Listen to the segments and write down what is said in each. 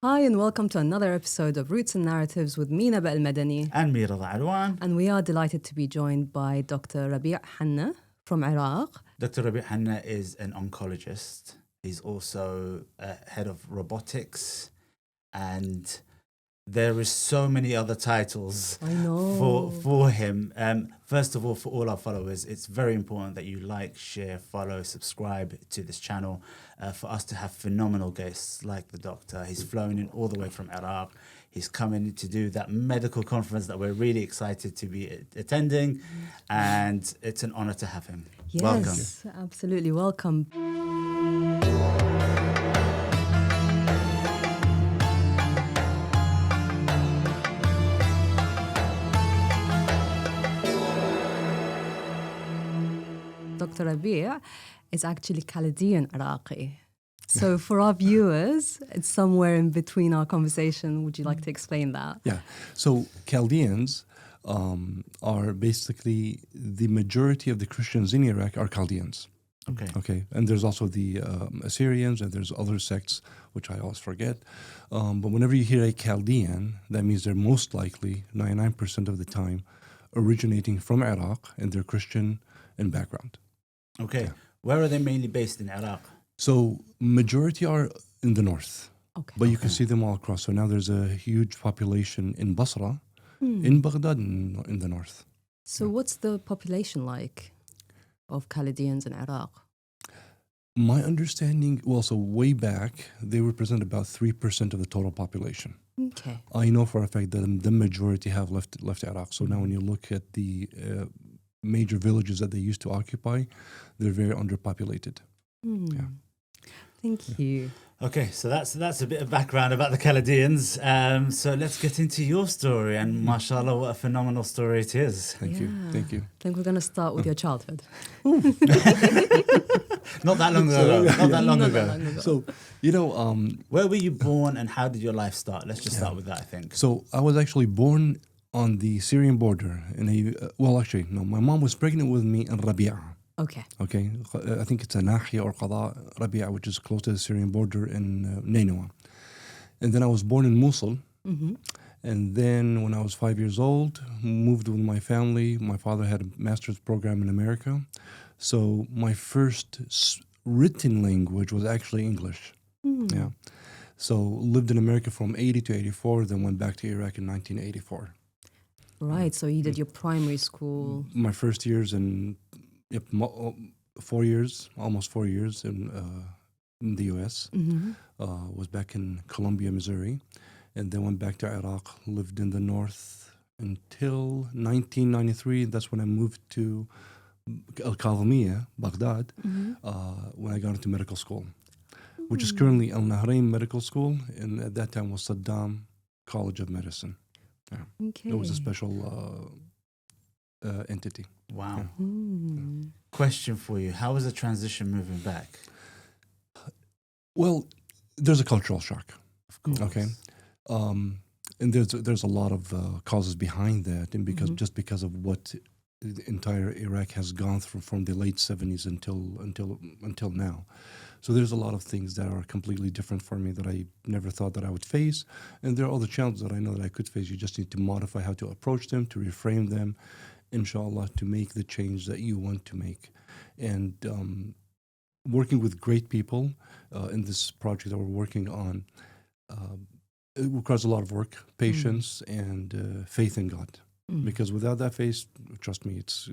Hi, and welcome to another episode of Roots and Narratives with me, Naba Madani. And me, Rida Alwan. And we are delighted to be joined by Dr. Rabbie Hanna from Iraq. Dr. Rabbie Hanna is an oncologist. He's also head of robotics. And there is so many other titles I know. for him. First of all, for all our followers, it's very important that you like, share, follow, subscribe to this channel for us to have phenomenal guests like the doctor. He's flown in all the way from Iraq. He's coming to do that medical conference that we're really excited to be attending. And it's an honor to have him. Yes, Welcome. Absolutely. Welcome. Dr. Rabbie is actually Chaldean Iraqi. So for our viewers, it's somewhere in between our conversation. Would you like to explain that? Yeah. So Chaldeans are basically the majority of the Christians in Iraq are Chaldeans. Okay. Okay. And there's also the Assyrians and there's other sects, which I always forget. But whenever you hear a Chaldean, that means they're most likely, 99% of the time, originating from Iraq and they're Christian in background. Okay. Yeah. Where are they mainly based in Iraq? So majority are in the north, Okay. but you can see them all across. So now there's a huge population in Basra, in Baghdad, in the north. So what's the population like of Chaldeans in Iraq? My understanding, well, so way back, they represent about 3% of the total population. Okay. I know for a fact that the majority have left Iraq. So now when you look at the major villages that they used to occupy, they're very underpopulated. Yeah. Thank you. Okay, so that's a bit of background about the Chaldeans. So let's get into your story, and mashallah, what a phenomenal story it is. Thank you. I think we're going to start with your childhood. Not that long ago. Not that long Not ago. that long ago. So, Where were you born, and how did your life start? Let's just start with that, I think. so I was actually born on the Syrian border in my mom was pregnant with me in Rabia. Okay. Okay, I think it's a Nahia or Qada Rabia, which is close to the Syrian border in Nainawa. And then I was born in Mosul. And then when I was 5 years old, moved with my family. My father had a master's program in America. So my first written language was actually English. Yeah. So lived in America from 80 to 84, then went back to Iraq in 1984. Right. So you did your primary school. My first years in 4 years, almost 4 years in the U.S. Was back in Columbia, Missouri, and then went back to Iraq. Lived in the north until 1993. That's when I moved to Al-Kadhimiya, Baghdad, when I got into medical school, which is currently Al Nahrain Medical School, and at that time was Saddam College of Medicine. Yeah. Okay. It was a special entity. Wow. Hmm. Question for you: how was the transition moving back? Well, there's a cultural shock. Of course. Okay. And there's a lot of causes behind that, and because of what the entire Iraq has gone through from the late 70s until now. So there's a lot of things that are completely different for me that I never thought that I would face, and there are other challenges that I know that I could face. You just need to modify how to approach them, to reframe them, inshallah, to make the change that you want to make. And working with great people in this project that we're working on, it requires a lot of work, patience, and faith in God. Because without that faith, trust me, it's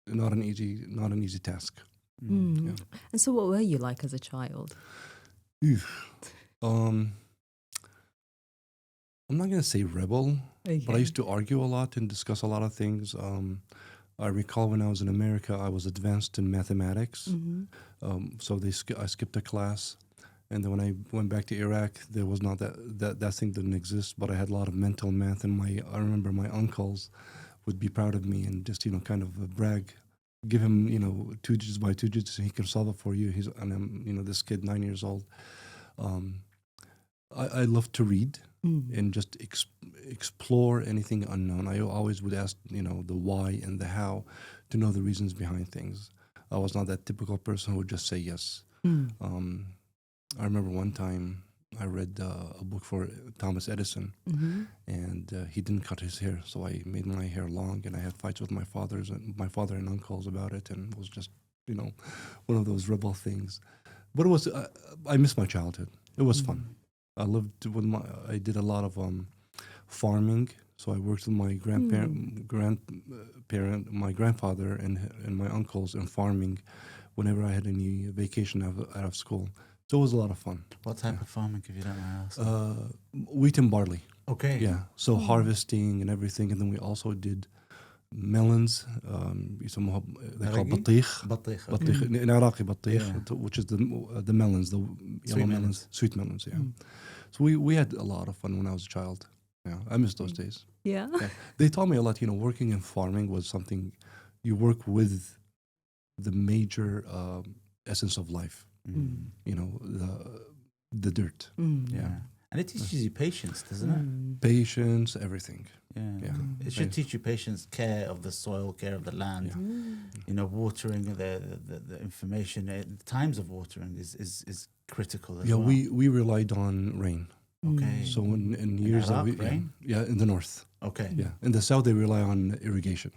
not an easy task. Yeah. And so what were you like as a child? I'm not going to say rebel, but I used to argue a lot and discuss a lot of things. I recall when I was in America, I was advanced in mathematics. So I skipped a class. And then when I went back to Iraq, there was not that thing didn't exist, but I had a lot of mental math. And I remember my uncles would be proud of me and just, kind of brag, give him, 2 digits by 2 digits and he can solve it for you. And I'm, this kid, 9 years old. I love to read and just explore anything unknown. I always would ask, the why and the how to know the reasons behind things. I was not that typical person who would just say yes. I remember one time I read a book for Thomas Edison, and he didn't cut his hair, so I made my hair long, and I had fights with my father and uncles about it, and it was just, one of those rebel things. But it was, I miss my childhood. It was fun. I lived with I did a lot of farming. So I worked with my my grandfather and my uncles in farming whenever I had any vacation out of school. So it was a lot of fun. What type of farming, if you don't mind asking? Wheat and barley. Okay. Yeah. So harvesting and everything. And then we also did melons. يسموها they call بطيخ. بطيخ. In Iraqi بطيخ, which is the melons, the yellow melons, sweet melons. Yeah. So we had a lot of fun when I was a child. Yeah, I miss those days. Yeah. They taught me a lot. Working in farming was something you work with the major essence of life. The dirt. Yeah. And it teaches you patience, doesn't it? Patience, everything. Yeah. It should teach you patience, care of the soil, care of the land. Watering, the information, the times of watering is critical as well. We relied on rain. Okay. So in years Iraq, that rain? in the north. Okay. Yeah. In the south, they rely on irrigation.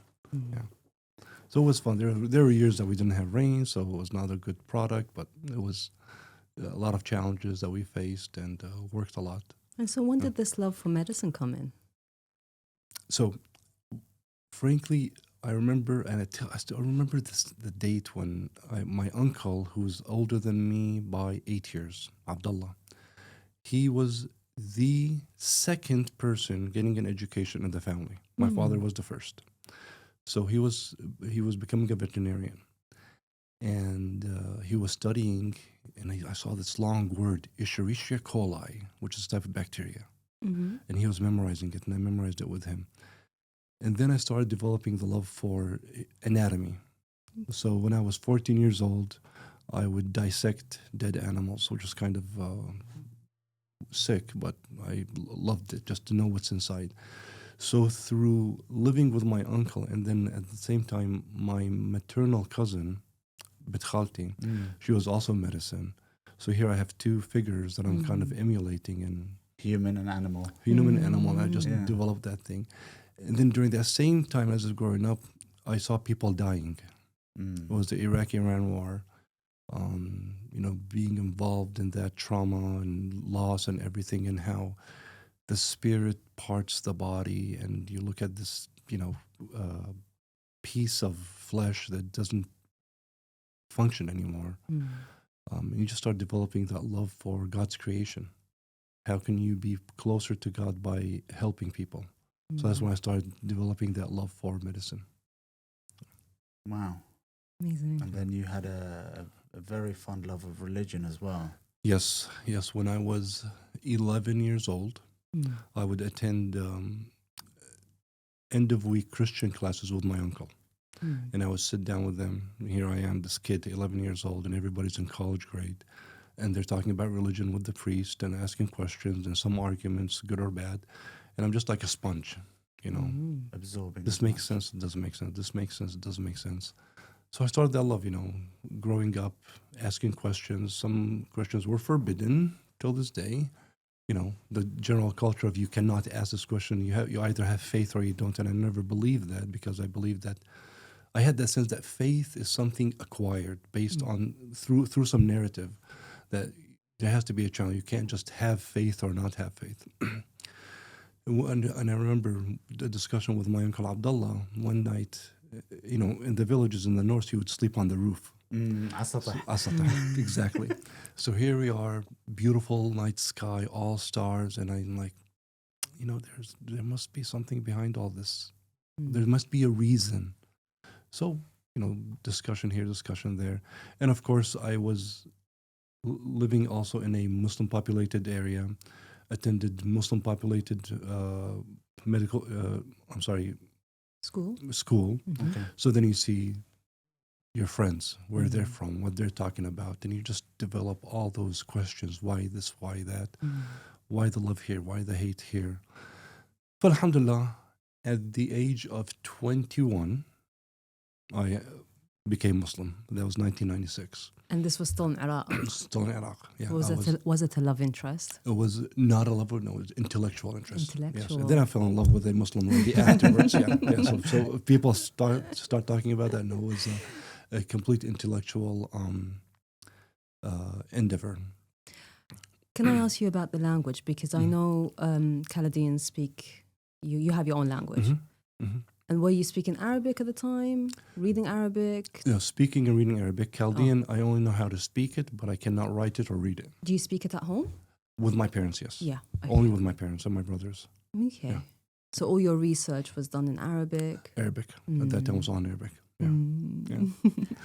Yeah. So it was fun. There were years that we didn't have rain, so it was not a good product, but it was a lot of challenges that we faced and worked a lot. And so when did this love for medicine come in? So, frankly, I remember, and I still remember the date when my uncle, who's older than me by 8 years, Abdullah, he was the second person getting an education in the family. My father was the first. So he was becoming a veterinarian. And he was studying, and I saw this long word, Escherichia coli, which is a type of bacteria. And he was memorizing it, and I memorized it with him. And then I started developing the love for anatomy. So when I was 14 years old, I would dissect dead animals, which was kind of sick, but I loved it just to know what's inside. So through living with my uncle, and then at the same time, my maternal cousin, Bint Khalti, she was also medicine. So here I have two figures that I'm kind of emulating in human and animal. I just developed that thing. And then during that same time as I was growing up, I saw people dying. It was the Iraqi-Iran war. Being involved in that trauma and loss and everything, and how the spirit parts the body, and you look at this, piece of flesh that doesn't function anymore. And you just start developing that love for God's creation. How can you be closer to God by helping people? So that's when I started developing that love for medicine. Wow. Amazing. And then you had a very fond love of religion as well. Yes. When I was 11 years old, I would attend end-of-week Christian classes with my uncle. And I would sit down with them. Here I am, this kid, 11 years old, and everybody's in college grade. And they're talking about religion with the priest and asking questions and some arguments, good or bad. And I'm just like a sponge, Absorbing. This makes sense, it doesn't make sense. This makes sense, it doesn't make sense. So I started that love, growing up, asking questions. Some questions were forbidden till this day. The general culture of you cannot ask this question. You either have faith or you don't. And I never believed that, because I believed that I had that sense that faith is something acquired based on through some narrative, that there has to be a channel. You can't just have faith or not have faith. And I remember the discussion with my uncle Abdullah one night. In the villages in the north, he would sleep on the roof. Asata. Exactly. So here we are, beautiful night sky, all stars, and I'm like, there must be something behind all this. There must be a reason. So, discussion here, discussion there. And of course, I was living also in a Muslim-populated area, attended Muslim-populated school. Okay. So then you see your friends, where they're from, what they're talking about, and you just develop all those questions. Why this, why that? Why the love here? Why the hate here? But alhamdulillah, at the age of 21, I became Muslim. That was 1996. And this was still in Iraq. Still in Iraq. Yeah. Was it a love interest? It was not a love, no, it was intellectual interest. Intellectual. Yes. And then I fell in love with a Muslim lady afterwards. So if people start talking about that, no, it was a complete intellectual endeavor. Can I ask you about the language? Because I know Chaldeans speak, you have your own language. Mm-hmm. Mm-hmm. And were you speaking Arabic at the time? Reading Arabic? No, speaking and reading Arabic. Chaldean, I only know how to speak it, but I cannot write it or read it. Do you speak it at home? With my parents, yes. Yeah. Okay. Only with my parents and my brothers. Okay. Yeah. So all your research was done in Arabic? Arabic. At that time, it was all in Arabic. Yeah. Mm.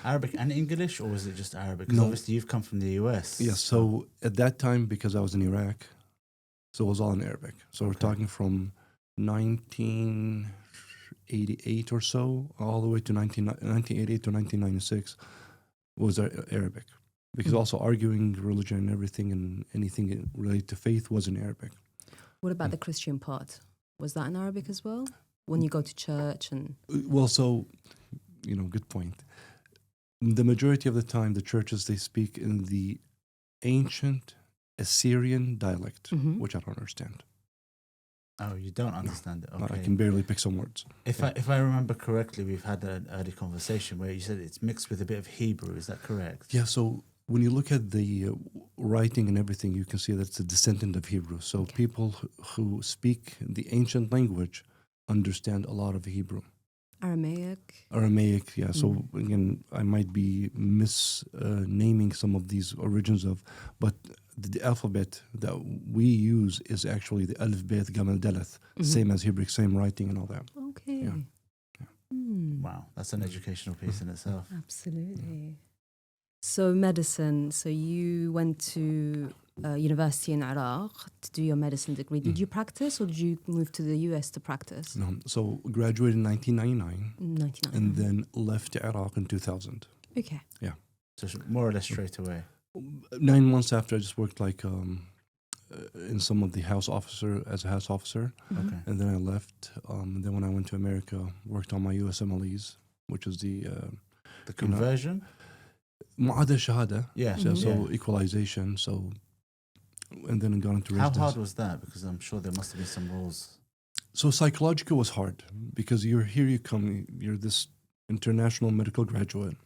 Arabic and English, or was it just Arabic? Because No. obviously you've come from the US. Yes, so at that time, because I was in Iraq, so it was all in Arabic. So we're talking from 1988 or so, all the way to 1988 to 1996 was Arabic. Because also arguing religion and everything and anything related to faith was in Arabic. What about the Christian part? Was that in Arabic as well? When you go to church and... Well, so, good point. The majority of the time, the churches, they speak in the ancient Assyrian dialect, which I don't understand. Oh, you don't understand it? Okay. I can barely pick some words. If I remember correctly, we've had an early conversation where you said it's mixed with a bit of Hebrew. Is that correct? Yeah, so when you look at the writing and everything, you can see that it's a descendant of Hebrew. So people who speak the ancient language understand a lot of Hebrew. Aramaic, yeah. So again, I might be naming some of these origins but the alphabet that we use is actually the Alif, Bet, Gamal, Daleth, same as Hebrew, same writing and all that. Okay. Yeah. Wow, that's an educational piece in itself. Absolutely. So medicine, so you went to university in Iraq to do your medicine degree. Did you practice or did you move to the US to practice? No, so graduated in 1999. 1999. And then left Iraq in 2000. Okay. Yeah. So more or less straight away. 9 months after, I just worked in some of the as a house officer. Okay. And then I left. And then when I went to America, worked on my USMLEs, which is the conversion? Mu'ada Shahada. Yeah. So equalization. So, and then I got into residence. How hard was that? Because I'm sure there must have been some rules. So psychological was hard because you're this international medical graduate.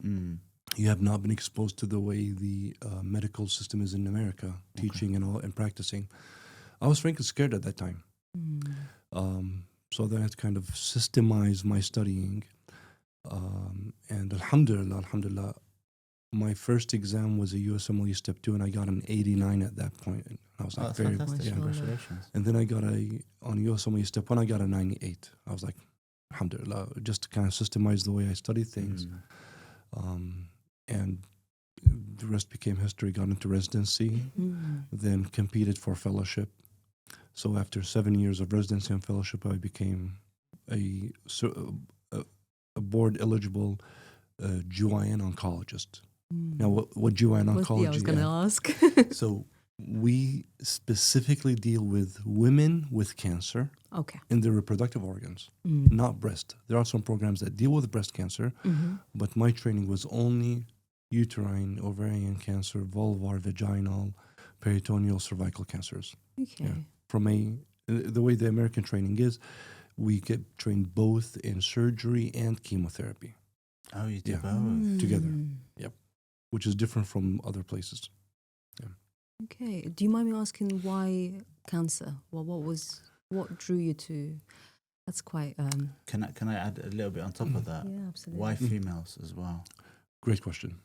You have not been exposed to the way the medical system is in America, teaching and practicing. I was frankly scared at that time. So then I had to kind of systemize my studying. And alhamdulillah, my first exam was a USMLE Step 2, and I got an 89 at that point. And I was like, that's fantastic. Congratulations. And then I got on USMLE Step 1, I got a 98. I was like, alhamdulillah, just to kind of systemize the way I study things. And the rest became history. Got into residency, then competed for fellowship. So after 7 years of residency and fellowship, I became a board eligible GYN oncologist. Now, what GYN oncology? I was going to ask. So we specifically deal with women with cancer in their reproductive organs, not breast. There are some programs that deal with breast cancer, but my training was only uterine, ovarian cancer, vulvar, vaginal, peritoneal, cervical cancers. Okay. Yeah. From the way the American training is, we get trained both in surgery and chemotherapy. Oh, you do both together. Yep, which is different from other places. Yeah. Okay. Do you mind me asking why cancer? Well, what drew you to? That's quite. Can I add a little bit on top of that? Yeah, absolutely. Why females as well? Great question.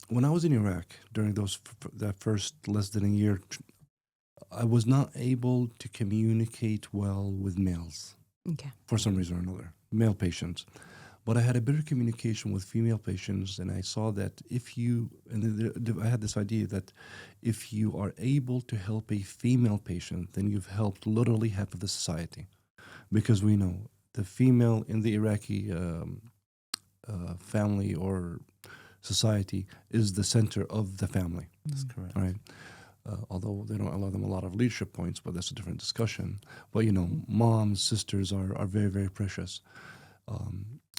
When I was in Iraq during that first less than a year, I was not able to communicate well with males. Okay. For some reason or another, male patients. But I had a better communication with female patients, and I saw that I had this idea that if you are able to help a female patient, then you've helped literally half of the society. Because we know the female in the Iraqi family or society is the center of the family. That's correct. Right? Although they don't allow them a lot of leadership points, but that's a different discussion. But, moms, sisters are very, very precious.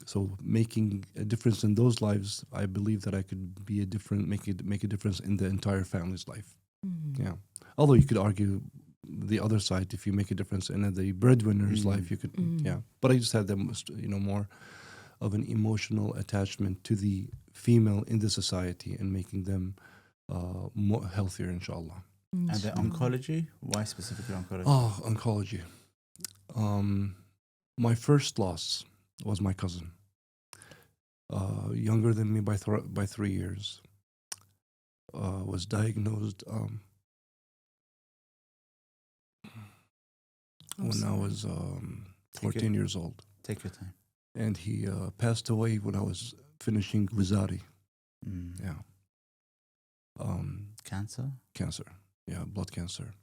So making a difference in those lives, I believe that I could be make a difference in the entire family's life. Yeah. Although you could argue the other side, if you make a difference in the breadwinner's life, you could, yeah. But I just had them, more of an emotional attachment to the female in the society and making them more healthier, inshallah. And the oncology? Why specifically oncology? Oh, oncology. My first loss was my cousin, younger than me by 3 years. Was diagnosed when I was 14 years old. Take your time. And he passed away when I was finishing Wizari. Yeah. Cancer? Cancer. Yeah, blood cancer.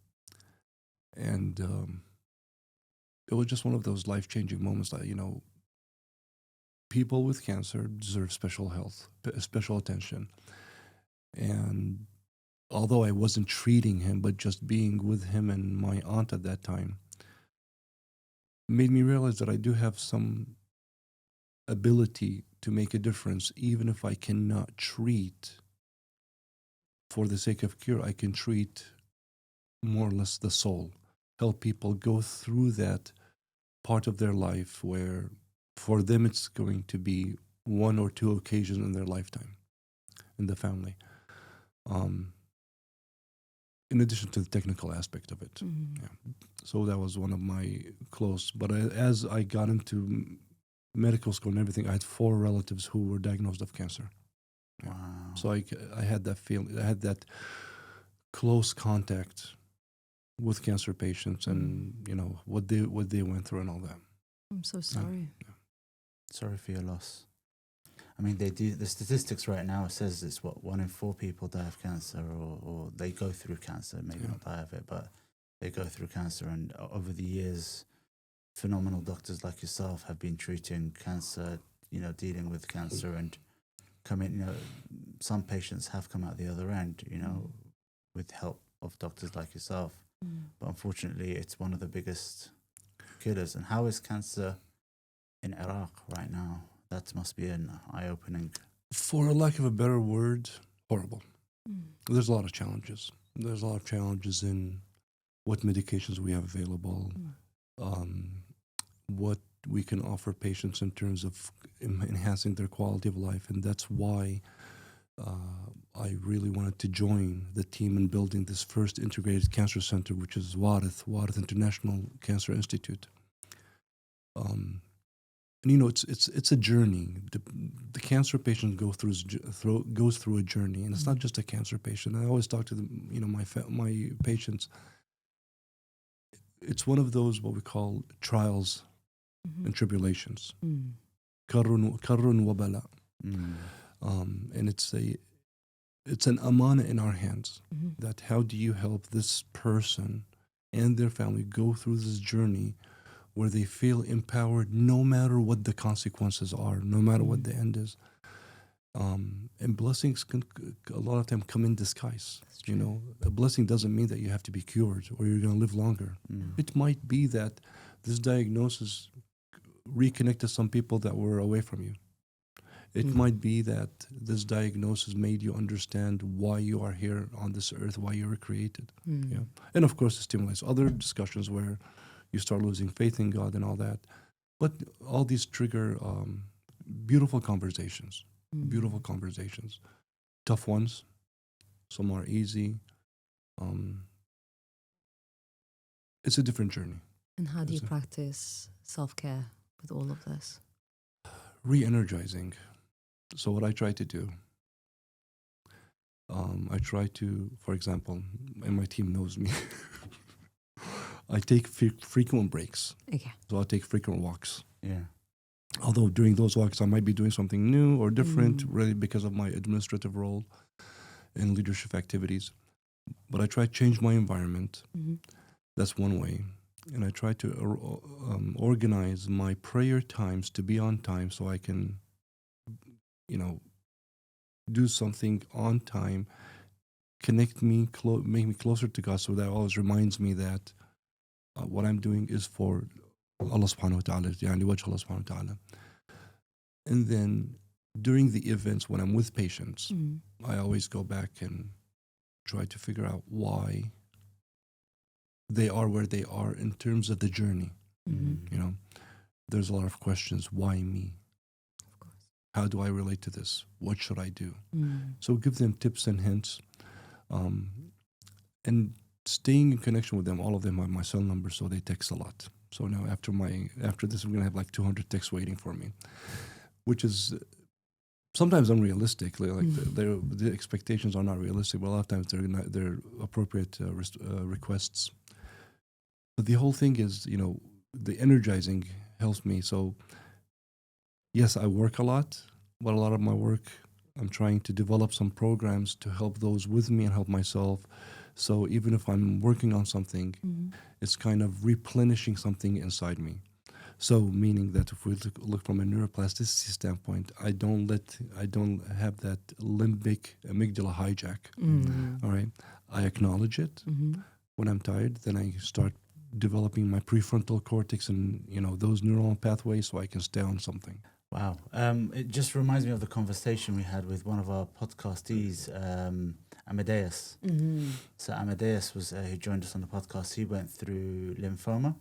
And it was just one of those life-changing moments that, people with cancer deserve special health, special attention. And although I wasn't treating him, but just being with him and my aunt at that time, made me realize that I do have some ability to make a difference, even if I cannot treat for the sake of cure. I can treat more or less the soul, help people go through that part of their life where for them it's going to be one or two occasions in their lifetime in the family. In addition to the technical aspect of it. Yeah. So that was one of my close. But as I got into medical school and everything, I had 4 relatives who were diagnosed of cancer. Yeah. Wow. So I had that feeling, I had that close contact with cancer patients and, what they went through and all that. I'm so sorry. Yeah. Sorry for your loss. I mean, they do the statistics right now. It says it's 1 in 4 people die of cancer, or they go through cancer. Maybe not die of it, but they go through cancer. And over the years, phenomenal doctors like yourself have been treating cancer. Dealing with cancer and coming. Some patients have come out the other end. With help of doctors like yourself. But unfortunately, it's one of the biggest killers. And how is cancer in Iraq right now? That must be an eye-opening. For lack of a better word, horrible. There's a lot of challenges. There's a lot of challenges in what medications we have available, what we can offer patients in terms of enhancing their quality of life. And that's why I really wanted to join the team in building this first integrated cancer center, which is Warith International Cancer Institute. And it's a journey. The cancer patient goes through a journey, and it's not just a cancer patient. I always talk to my patients. It's one of those what we call trials and tribulations. Karrun wa bala. And it's an amana in our hands. That how do you help this person and their family go through this journey where they feel empowered no matter what the consequences are, no matter what the end is. And blessings can a lot of time come in disguise. A blessing doesn't mean that you have to be cured or you're going to live longer. It might be that this diagnosis reconnected some people that were away from you. It might be that this diagnosis made you understand why you are here on this earth, why you were created. Yeah. And of course, it stimulates other discussions where you start losing faith in God and all that. But all these trigger beautiful conversations, tough ones. Some are easy. It's a different journey. And how do you practice self-care with all of this? Re-energizing. So what I try to do, for example, and my team knows me, I take frequent breaks. Okay. So I'll take frequent walks. Yeah. Although during those walks, I might be doing something new or different, really because of my administrative role and leadership activities. But I try to change my environment. That's one way. And I try to organize my prayer times to be on time so I can, do something on time, connect me, make me closer to God. So that always reminds me that what I'm doing is for Allah subhanahu wa ta'ala, yani wajh Allah subhanahu wa ta'ala. And then during the events when I'm with patients, Mm. I always go back and try to figure out why they are where they are in terms of the journey. Mhm. You know, there's a lot of questions. Why me? Of course. How do I relate to this? What should I do? Mm. So give them tips and hints, and staying in connection with them. All of them have my cell number, so they text a lot. So now after this, I'm gonna have like 200 texts waiting for me, which is sometimes unrealistic. The expectations are not realistic, but a lot of times they're appropriate requests. But the whole thing is, the energizing helps me. So yes, I work a lot, but a lot of my work, I'm trying to develop some programs to help those with me and help myself. So even if I'm working on something, Mhm. it's kind of replenishing something inside me. So meaning that if we look from a neuroplasticity standpoint, I don't have that limbic amygdala hijack. Mm. All right, I acknowledge it Mhm. when I'm tired. Then I start developing my prefrontal cortex and those neural pathways so I can stay on something. Wow. It just reminds me of the conversation we had with one of our podcastees, Amadeus. Mhm. So Amadeus who joined us on the podcast. He went through lymphoma.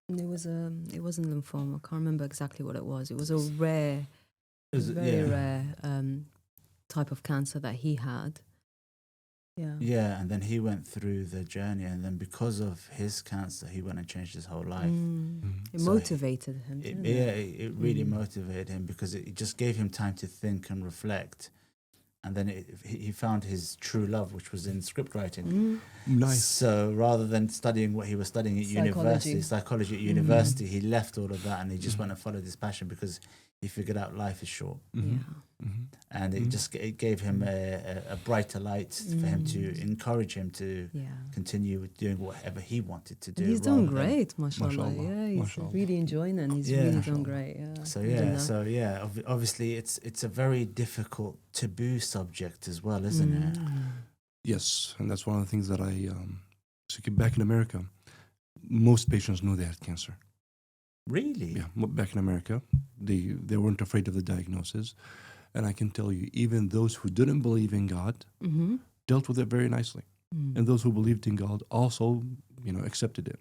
It wasn't lymphoma. I can't remember exactly what it was. It was a rare, very Yeah. rare type of cancer that he had. Yeah. Yeah, and then he went through the journey, and then because of his cancer, he went and changed his whole life. It So motivated him, didn't it? It really motivated him because it just gave him time to think and reflect. And then he found his true love, which was in script writing. Nice. So rather than studying what he was studying at university, psychology at university, he left all of that and he just went and followed his passion because he figured out life is short. Yeah. And it gave him a brighter light for him to encourage him to continue with doing whatever he wanted to do. And he's done great, mashallah. Mashallah. Yeah, he's Mashallah. really enjoying it and he's really done great. Yeah. So obviously it's a very difficult taboo subject as well, isn't it? Yes, and that's one of the things that back in America, most patients know they had cancer. Really? Yeah, back in America, they weren't afraid of the diagnosis. And I can tell you, even those who didn't believe in God dealt with it very nicely. And those who believed in God also, accepted it.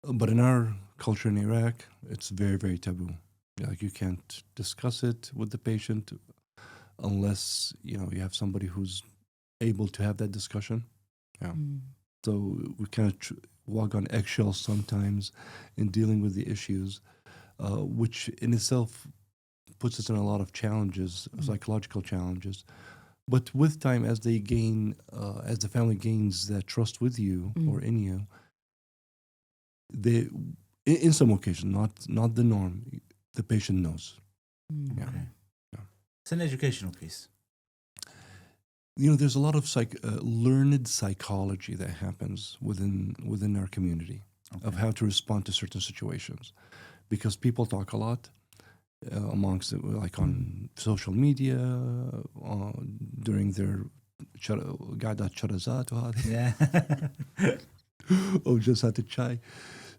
But in our culture in Iraq, it's very, very taboo. Like you can't discuss it with the patient unless, you have somebody who's able to have that discussion. Yeah. So we kind of walk on eggshells sometimes in dealing with the issues, which in itself puts us in a lot of challenges, psychological challenges. But with time, as they gain, as the family gains that trust with you or in you, they, in some occasions, not the norm, the patient knows. Yeah. Okay. Yeah. It's an educational piece. There's a lot of learned psychology that happens within our community of how to respond to certain situations, because people talk a lot amongst like on social media during their Yeah. or just had a chai.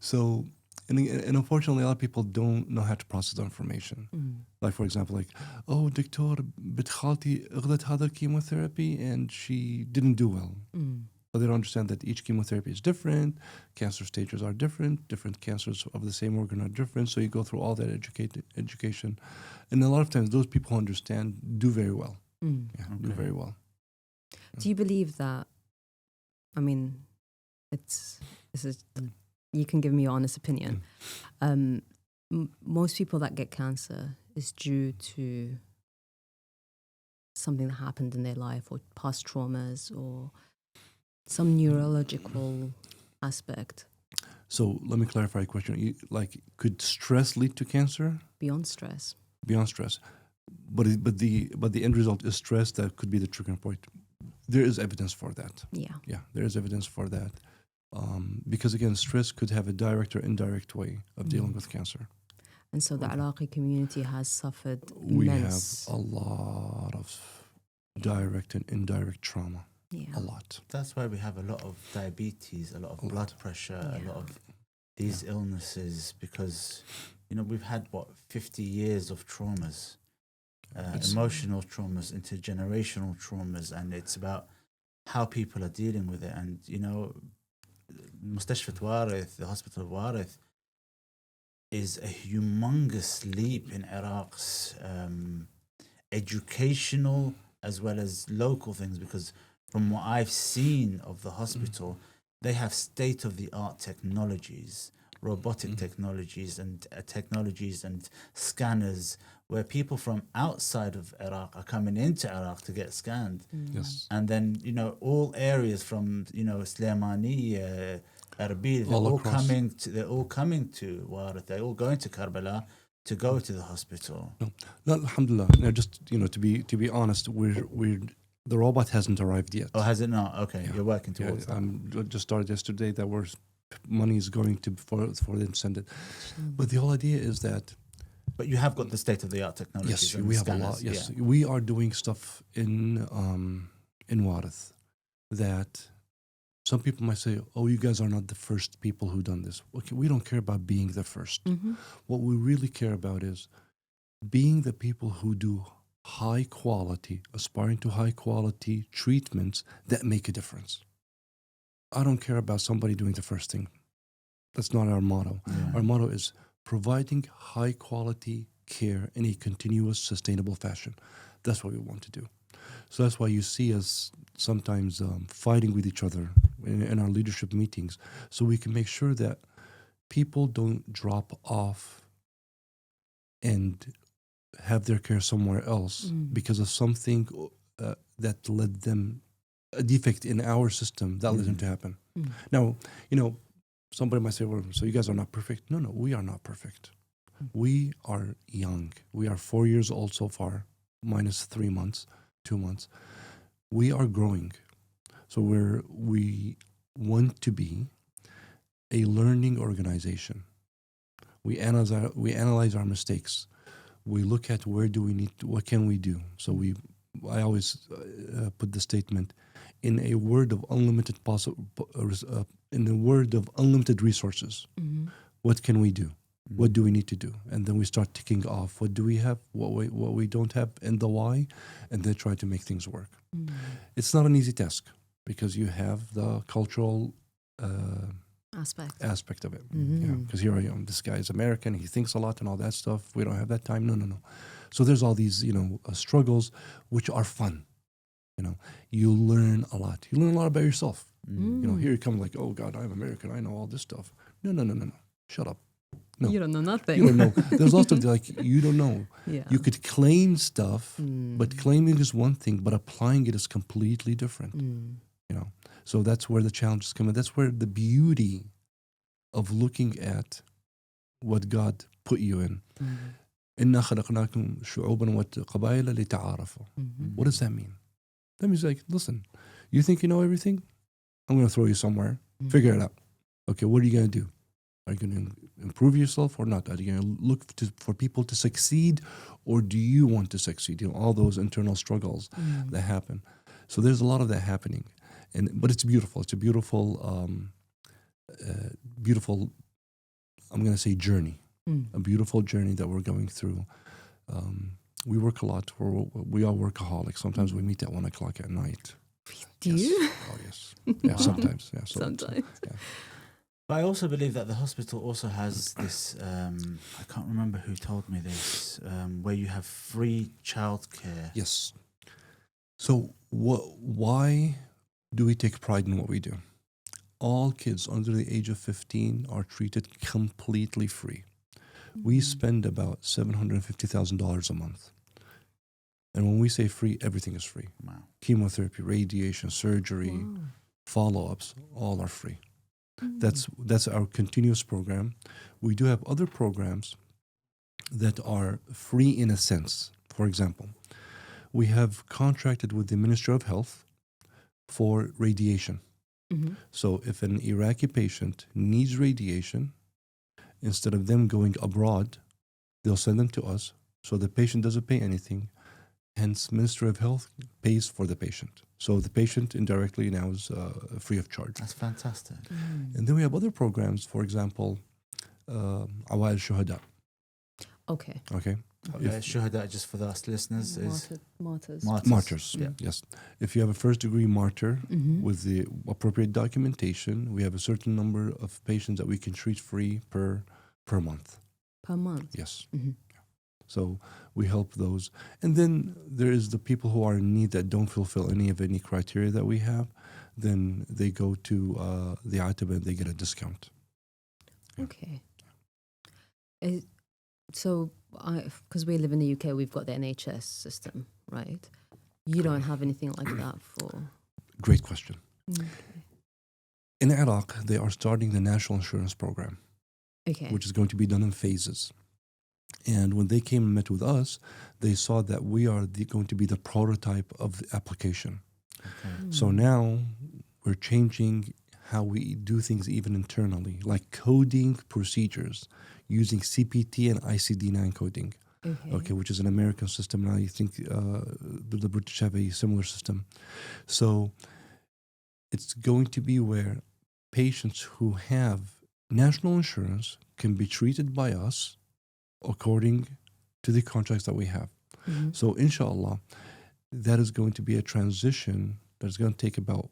So and unfortunately a lot of people don't know how to process the information. Like for example, oh, دكتور بنت خالتي أخذت هذا chemotherapy and she didn't do well. But they don't understand that each chemotherapy is different, cancer stages are different cancers of the same organ are different, so you go through all that education. And a lot of times those people who understand do very well. Do very well. Do you believe that, I mean, you can give me your honest opinion. Most people that get cancer is due to something that happened in their life or past traumas or some neurological aspect. So let me clarify a question. Could stress lead to cancer? Beyond stress. Beyond stress. But the end result is stress that could be the trigger point. There is evidence for that. Yeah, there is evidence for that. Because again, stress could have a direct or indirect way of dealing with cancer. And so the Iraqi community has suffered We immense. have a lot of direct and indirect trauma. Yeah. A lot. That's why we have a lot of diabetes, a lot of blood pressure, a lot of these illnesses, because we've had, 50 years of traumas, It's- emotional traumas, intergenerational traumas, and it's about how people are dealing with it. And, مستشفى وارث, the hospital of Warith, is a humongous leap in Iraq's educational as well as local things, because from what I've seen of the hospital, they have state-of-the-art technologies, robotic technologies and scanners, where people from outside of Iraq are coming into Iraq to get scanned. Yes. And then, all areas from, Slemani, Erbil, All they're across. they're all coming to Warith, they're all going to Karbala to go to the hospital. No, alhamdulillah. Now, just to be honest, the robot hasn't arrived yet. Oh, has it not? Okay, Yeah. you're working towards that. Just started yesterday. That was money is going to for them to send it. But the whole idea is that But you have got the state-of-the-art technologies. yes, and we the have a scanners. lot. Yes, Yeah. we are doing stuff in Warith that some people might say, "Oh, you guys are not the first people who done this." Okay, we don't care about being the first. What we really care about is being the people who do high quality, aspiring to high quality treatments that make a difference. I don't care about somebody doing the first thing. That's not our motto. Yeah. Our motto is providing high quality care in a continuous, sustainable fashion. That's what we want to do. So that's why you see us sometimes fighting with each other in our leadership meetings, so we can make sure that people don't drop off and have their care somewhere else because of something that led them, a defect in our system that led them to happen. Now, somebody might say, "Well, so you guys are not perfect." No, we are not perfect. We are young. We are 4 years old so far, minus 3 months, 2 months. We are growing. So we want to be a learning organization. We analyze our mistakes. We look at what can we do. So I always put the statement, in a world of unlimited resources, what can we do? What do we need to do? And then we start ticking off what do we have, what we don't have, and the why, and then try to make things work. It's not an easy task because you have the cultural aspect of it. Because here I am, this guy is American, he thinks a lot and all that stuff. We don't have that time. No. So there's all these, struggles which are fun. You learn a lot. You learn a lot about yourself. Here you come like, "Oh God, I'm American. I know all this stuff." No. Shut up. No. You don't know nothing. You don't know. There's lots of you don't know. Yeah. You could claim stuff, but claiming is one thing, but applying it is completely different. So that's where the challenges come in. That's where the beauty of looking at what God put you in. إِنَّا خَلَقْنَاكُمْ شُعُوبًا وَقَبَائِلَ لِتَعَارَفُوا. What does that mean? That means listen, you think you know everything? I'm going to throw you somewhere. Figure it out. Okay, what are you going to do? Are you going to improve yourself or not? Are you going to look for people to succeed, or do you want to succeed? All those internal struggles that happen. So there's a lot of that happening, but it's beautiful. It's a beautiful, I'm going to say journey, a beautiful journey that we're going through. We work a lot. We are workaholics. Sometimes we meet at 1:00 at night. Do you? Oh yes. Yeah, sometimes. Yeah, Sometimes. Yeah. But I also believe that the hospital also has this, I can't remember who told me this, where you have free childcare. Yes. So why do we take pride in what we do? All kids under the age of 15 are treated completely free. We spend about $750,000 a month. And when we say free, everything is free. Wow. Chemotherapy, radiation, surgery, follow-ups, all are free. That's our continuous program. We do have other programs that are free in a sense. For example, we have contracted with the Ministry of Health for radiation. So if an Iraqi patient needs radiation, instead of them going abroad, they'll send them to us. So the patient doesn't pay anything. Hence, Ministry of Health pays for the patient. So the patient indirectly now is free of charge. That's fantastic. And then we have other programs, for example, Awal Shuhada. Okay. Okay. Shuhada, just for the us listeners, is Martyrs. Martyrs. Yeah. Yes. If you have a first degree martyr Mm-hmm. with the appropriate documentation, we have a certain number of patients that we can treat free per month. Per month. Yes. Mm-hmm. So we help those. And then there is the people who are in need that don't fulfill any criteria that we have. Then they go to the Ataba and they get a discount. Okay. So, because we live in the UK, we've got the NHS system, right? You don't have anything like that for... Great question. Okay. In Iraq, they are starting the national insurance program, Okay. which is going to be done in phases. And when they came and met with us, they saw that we are going to be the prototype of the application. okay. So now we're changing how we do things even internally, like coding procedures using CPT and ICD-9 coding, okay, which is an American system, and I think the British have a similar system. So it's going to be where patients who have national insurance can be treated by us according to the contracts that we have. Mm-hmm. So inshallah, that is going to be a transition that's going to take about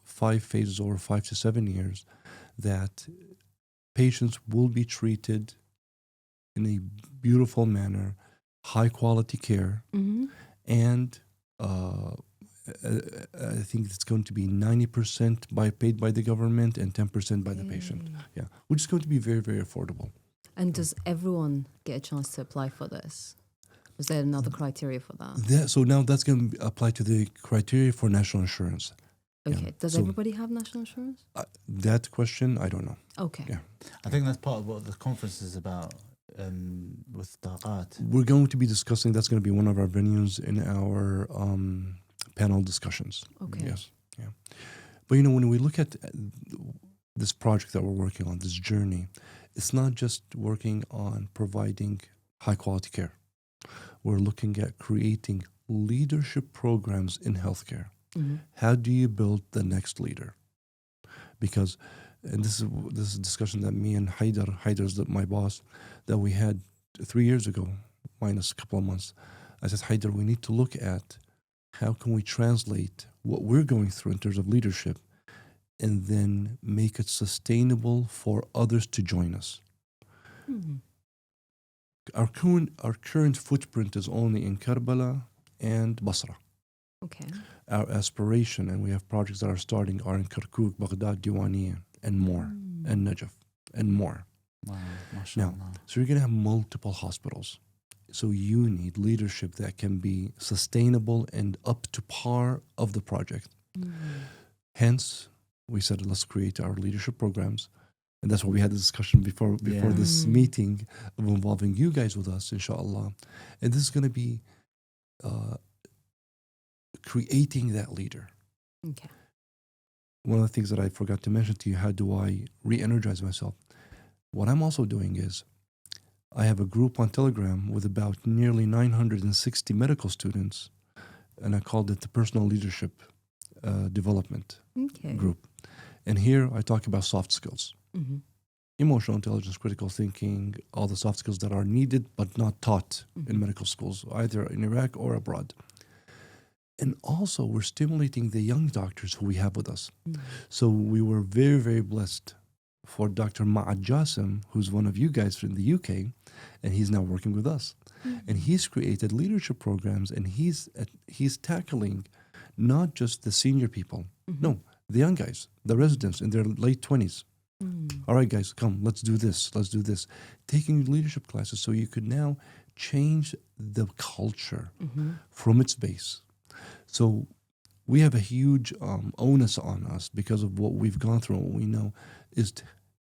5 phases over 5 to 7 years, that patients will be treated in a beautiful manner, high quality care, Mm-hmm. and I think it's going to be 90% paid by the government and 10% by the patient. Yeah, which is going to be very, very affordable. And does everyone get a chance to apply for this? Is there another criteria for that? So now that's going to apply to the criteria for national insurance. Okay. Yeah. Does So- everybody have national insurance? That question, I don't know. Okay. Yeah. I think that's part of what the conference is about with Taqat. We're going to be discussing, that's going to be one of our venues in our panel discussions. Okay. Yes. Yeah. But when we look at this project that we're working on, this journey, it's not just working on providing high quality care. We're looking at creating leadership programs in healthcare. Mm-hmm. How do you build the next leader? Because, and this is a discussion that me and Haider's my boss, that we had 3 years ago, minus a couple of months. I said, Haider, we need to look at how can we translate what we're going through in terms of leadership and then make it sustainable for others to join us. Mm-hmm. Our current footprint is only in Karbala and Basra. Okay. Our aspiration, and we have projects that are starting, are in Kirkuk, Baghdad, Diwaniyah, and more, and Najaf, and more. Wow, mashallah. So you're going to have multiple hospitals. So you need leadership that can be sustainable and up to par of the project. Mm-hmm. Hence, we said, let's create our leadership programs. And that's why we had the discussion before this meeting of involving you guys with us, inshallah. And this is going to be creating that leader. Okay. One of the things that I forgot to mention to you, how do I re-energize myself? What I'm also doing is I have a group on Telegram with about nearly 960 medical students, and I called it the Personal Leadership Development Okay. Group. And here I talk about soft skills. Mm-hmm. Emotional intelligence, critical thinking, all the soft skills that are needed but not taught Mm-hmm. in medical schools, either in Iraq or abroad. And also, we're stimulating the young doctors who we have with us. Mm-hmm. So we were very, very blessed for Dr. Ma'ad Jassim, who's one of you guys from the UK, and he's now working with us. Mm-hmm. And he's created leadership programs, and he's tackling not just the senior people, Mm-hmm. no, the young guys, the residents in their late 20s. Mm-hmm. All right, guys, come, let's do this. Taking leadership classes so you could now change the culture Mm-hmm. from its base. So we have a huge onus on us because of what we've gone through and what we know is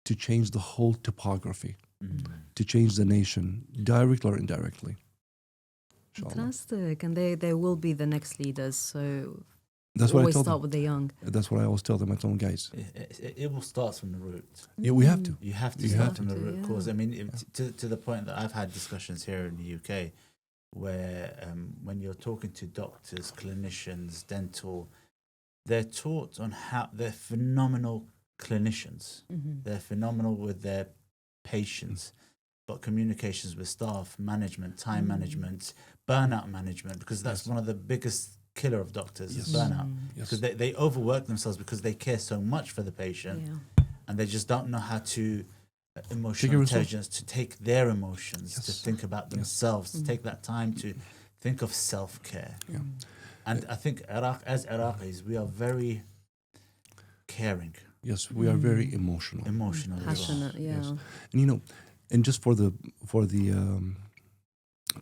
to change the whole topography, to change the nation, directly or indirectly. Inshallah. Fantastic. And they will be the next leaders. So That's what I always tell start them. with the young. That's what I always tell them. I tell them, guys, It will start from the root. yeah, we have to. You have to You start have from the to, root yeah. cause. I mean, to the point that I've had discussions here in the UK where when you're talking to doctors, clinicians, dental, they're taught on how they're phenomenal clinicians. Mm-hmm. They're phenomenal with their patients. but communications with staff, management, time management, burnout management, because that's one of the biggest killer of doctors is burnout. Because they overwork themselves because they care so much for the patient, and they just don't know how to emotional intelligence to take their emotions, to think about themselves, to take that time to think of self-care. And I think as Iraqis, we are very caring. Yes, we are very emotional. Passionate, And and just for the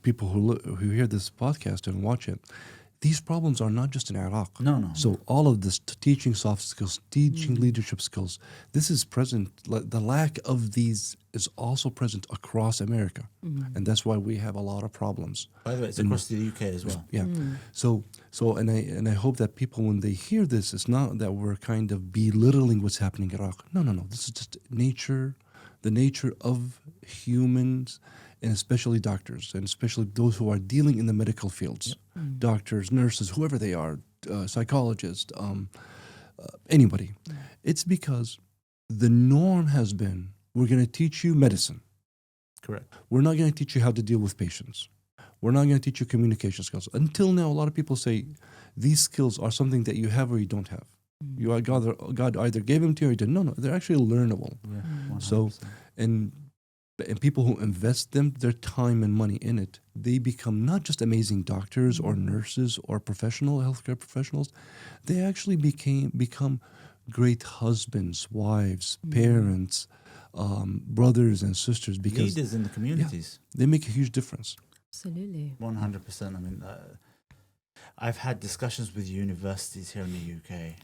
people who hear this podcast and watch it, these problems are not just in Iraq. No. So all of this teaching soft skills, teaching leadership skills, this is present. The lack of these is also present across America, and that's why we have a lot of problems. By the way, it's across the UK as well. Yeah. So I hope that people, when they hear this, it's not that we're kind of belittling what's happening in Iraq. No. This is just nature, the nature of humans, and especially doctors, and especially those who are dealing in the medical fields, doctors, nurses, whoever they are, psychologists, anybody. It's because the norm has been, we're going to teach you medicine. Correct. We're not going to teach you how to deal with patients. We're not going to teach you communication skills. Until now, a lot of people say these skills are something that you have or you don't have. You are God either gave them to you or you didn't. No, they're actually learnable. Yeah, 100%. So, and people who invest their time and money in it, they become not just amazing doctors or nurses or healthcare professionals. They actually become great husbands, wives, parents, brothers and sisters, because leaders in the communities. They make a huge difference. Absolutely. 100%. I mean, I've had discussions with universities here in the UK,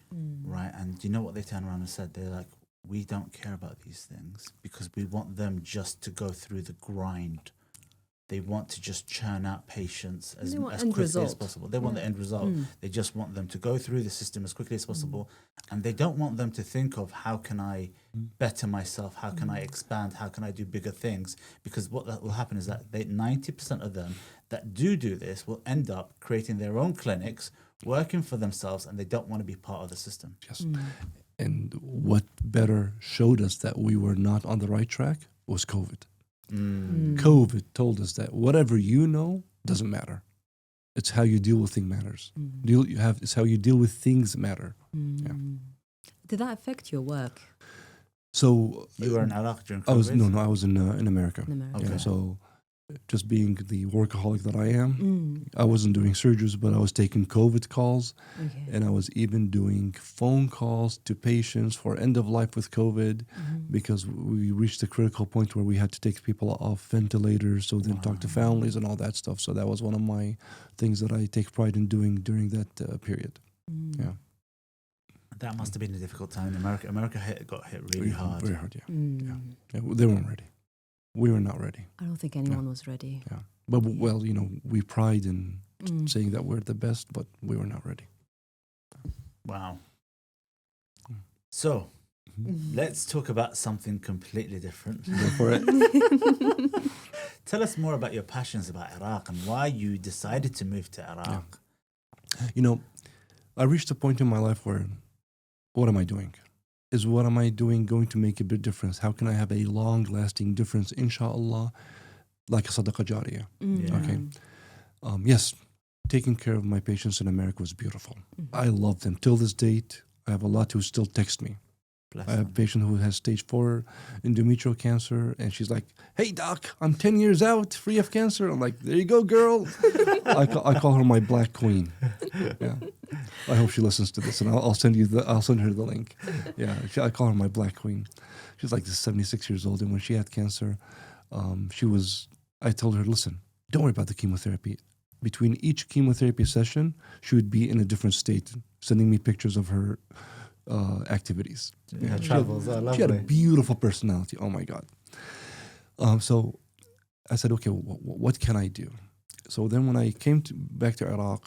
right? And you know what they turn around and said? They're like, we don't care about these things because we want them just to go through the grind. They want to just churn out patients as quickly as possible. They want the end result. They just want them to go through the system as quickly as possible. And they don't want them to think of how can I better myself? How can I expand? How can I do bigger things? Because what that will happen is that 90% of them that do this will end up creating their own clinics, working for themselves, and they don't want to be part of the system. Yes. And what better showed us that we were not on the right track was COVID. COVID told us that whatever you know doesn't matter. It's how you deal with things matters. It's how you deal with things matter. Yeah. Did that affect your work? So you were in Iraq during COVID? I was in America. In America. Okay. Yeah, so just being the workaholic that I am, I wasn't doing surgeries, but I was taking COVID calls, and I was even doing phone calls to patients for end of life with COVID, because we reached a critical point where we had to take people off ventilators, so then talk to families and all that stuff. So that was one of my things that I take pride in doing during that period. Yeah. That must have been a difficult time in America. America got hit really hard. Very hard, yeah. They weren't ready. We were not ready. I don't think anyone was ready. Yeah. But, well, we pride in saying that we're the best, but we were not ready. Wow. So, let's talk about something completely different. Go for it. Tell us more about your passions about Iraq and why you decided to move to Iraq. Yeah. I reached a point in my life where, what am I doing? Is what am I doing going to make a big difference? How can I have a long-lasting difference, inshallah, like a sadaqah jariyah? Okay. Yes, taking care of my patients in America was beautiful. I love them. Till this date, I have a lot who still text me. I have a patient who has stage 4 endometrial cancer, and she's like, "Hey doc, I'm 10 years out, free of cancer." I'm like, "There you go, girl." I call her my black queen. Yeah, I hope she listens to this, and I'll send her the link. Yeah, I call her my black queen. She's like 76 years old, and when she had cancer, I told her, "Listen, don't worry about the chemotherapy. Between each chemotherapy session, she would be in a different state, sending me pictures of her activities." Yeah, travels. She had a beautiful personality. Oh my God. So I said, okay, what can I do? So then when I came back to Iraq,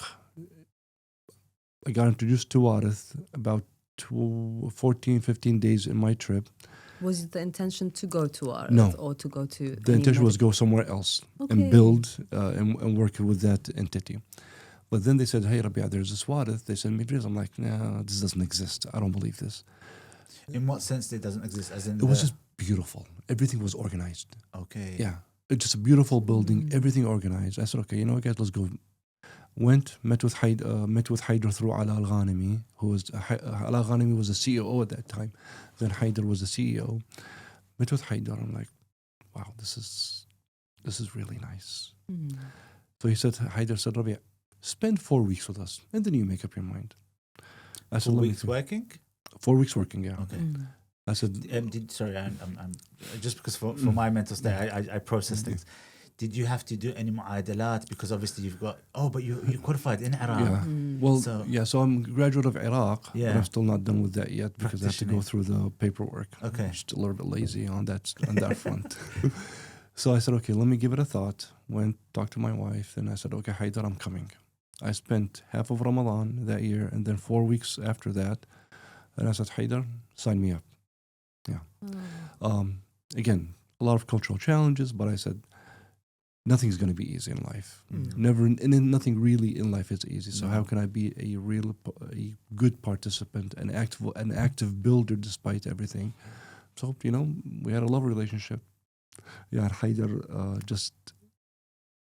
I got introduced to Warith about 14, 15 days in my trip. Was it the intention to go to Warith? No. Or to go to... The intention was go somewhere else and build and work with that entity. But then they said, "Hey, Rabia, there's this Warith." They sent me videos. I'm like, "No, this doesn't exist. I don't believe this." In what sense it doesn't exist? As in it was just beautiful. Everything was organized. Okay. Yeah. It's just a beautiful building, everything organized. I said, okay, you know what, guys, let's go. Met with Haider through Ala Al-Ghanimi, who was, Ala Al-Ghanimi was the CEO at that time. Then Haider was the CEO. Met with Haider. I'm like, wow, this is really nice. So he said, Haider said, Rabi, spend 4 weeks with us, and then you make up your mind. I said, 4 weeks working? 4 weeks working, yeah. Okay. I said, sorry, I'm just because for my mental state, I process things. Did you have to do any mu'adalat? Because obviously you've got, but you qualified in Iraq. Yeah. Well, so I'm a graduate of Iraq, but I'm still not done with that yet because I have to go through the paperwork. Okay. I'm just a little bit lazy on that front. So I said, okay, let me give it a thought. Went, talked to my wife, and I said, okay, Haider, I'm coming. I spent half of Ramadan that year and then 4 weeks after that. And I said, Haider, sign me up. Yeah. Again, a lot of cultural challenges, but I said, nothing's going to be easy in life. Nothing really in life is easy. So how can I be a good participant, an active builder despite everything? So, we had a love relationship. Yeah, Haider, just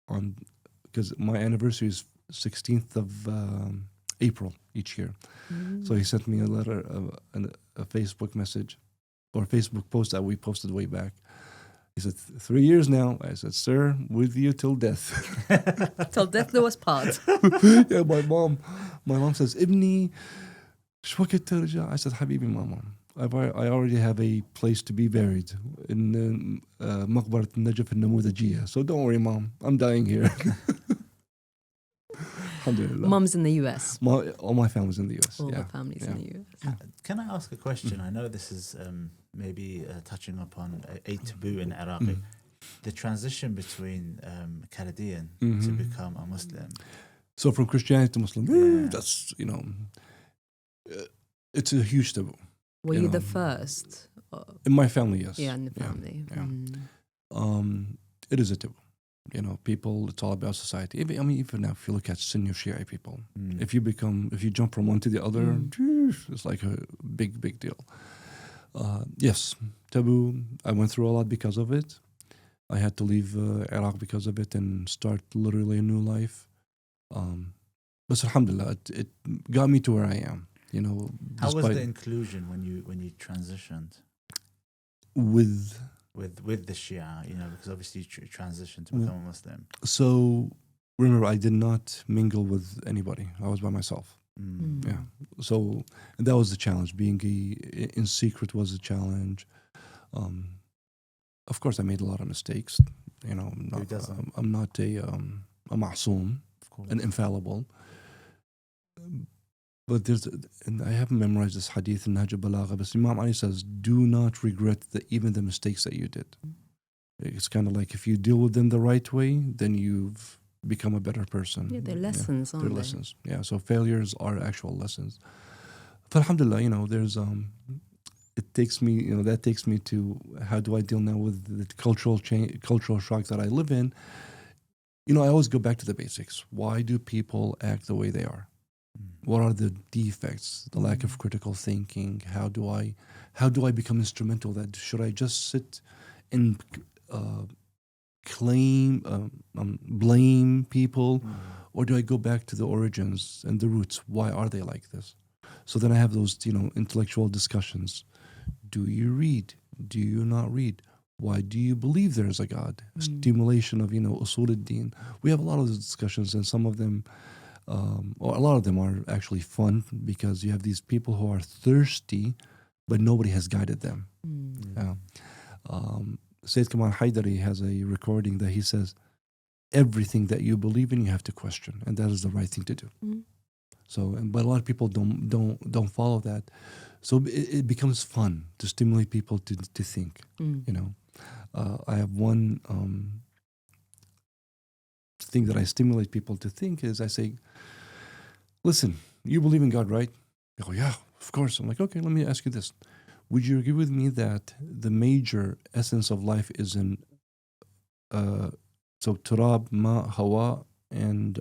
on, because my anniversary is 16th of April each year. So he sent me a letter, a Facebook message or a Facebook post that we posted way back. He said, 3 years now. I said, sir, with you till death. Till death do us part. Yeah, my mom says, Ibni, شو وقت ترجع? I said, Habibi, mama, I already have a place to be buried in مقبرة النجف النموذجية. So don't worry, mom, I'm dying here. Alhamdulillah. Mum's in the US. All my family's in the US. All the families in the US. Can I ask a question? I know this is maybe touching upon a taboo in Iraqi. The transition between Chaldean to become a Muslim. So from Christianity to Muslim, that's, it's a huge taboo. Were you the first? In my family, yes. Yeah, in the family. Yeah. It is a taboo. People, it's all about society. Even now, if you look at Sunni or Shia people, if you jump from one to the other, it's like a big deal. Yes, taboo. I went through a lot because of it. I had to leave Iraq because of it and start literally a new life. But alhamdulillah, it got me to where I am. How was the inclusion when you transitioned? With the Shia, because obviously you transitioned to become a Muslim. So remember, I did not mingle with anybody. I was by myself. Yeah. So that was the challenge. Being in secret was a challenge. Of course, I made a lot of mistakes. I'm not a ma'soom, an infallible. But and I haven't memorized this hadith in Nahj al-Balagha, but Imam Ali says, do not regret even the mistakes that you did. It's kind of like if you deal with them the right way, then you've become a better person. Yeah, they're lessons, aren't they? They're lessons. Yeah, so failures are actual lessons. But alhamdulillah, there's that takes me to how do I deal now with the cultural shock that I live in. I always go back to the basics. Why do people act the way they are? What are the defects? The lack of critical thinking. How do I become instrumental? That should I just sit and blame people, or do I go back to the origins and the roots? Why are they like this? So then I have those intellectual discussions. Do you read? Do you not read? Why do you believe there is a God? Stimulation of usul ad-din. We have a lot of those discussions, and some of them. Or a lot of them are actually fun because you have these people who are thirsty, but nobody has guided them. Sayyid Kamal Haidari has a recording that he says, everything that you believe in, you have to question, and that is the right thing to do. So, but a lot of people don't follow that. So it becomes fun to stimulate people to think. I have one thing that I stimulate people to think is I say, listen, you believe in God, right? They go, yeah, of course. I'm like, okay, let me ask you this. Would you agree with me that the major essence of life is in turab, ma, hawa, and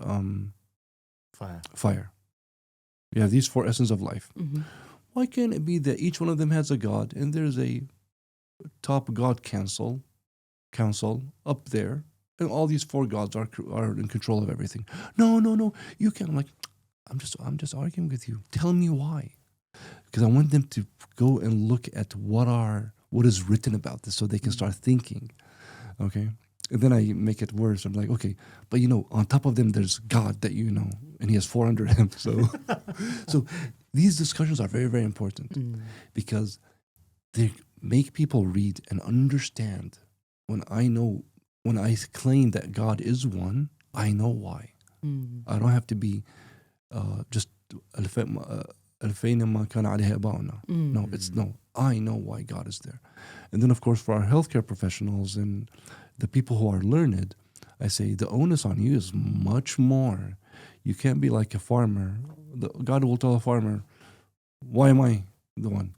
fire. You have these 4 essence of life. Why can't it be that each one of them has a God and there's a top God council up there, and all these four gods are in control of everything. No, you can't. I'm like, I'm just arguing with you. Tell me why. Because I want them to go and look at what is written about this, so they can start thinking. Okay. And then I make it worse. I'm like, okay, but on top of them, there's God that and he has 400 of them. So these discussions are very, very important because they make people read and understand. When I claim that God is one, I know why. I don't have to be just ألفين ما كان عليها آباؤنا. No, I know why God is there. And then, of course, for our healthcare professionals and the people who are learned, I say the onus on you is much more. You can't be like a farmer. God will tell a farmer, why am I the one?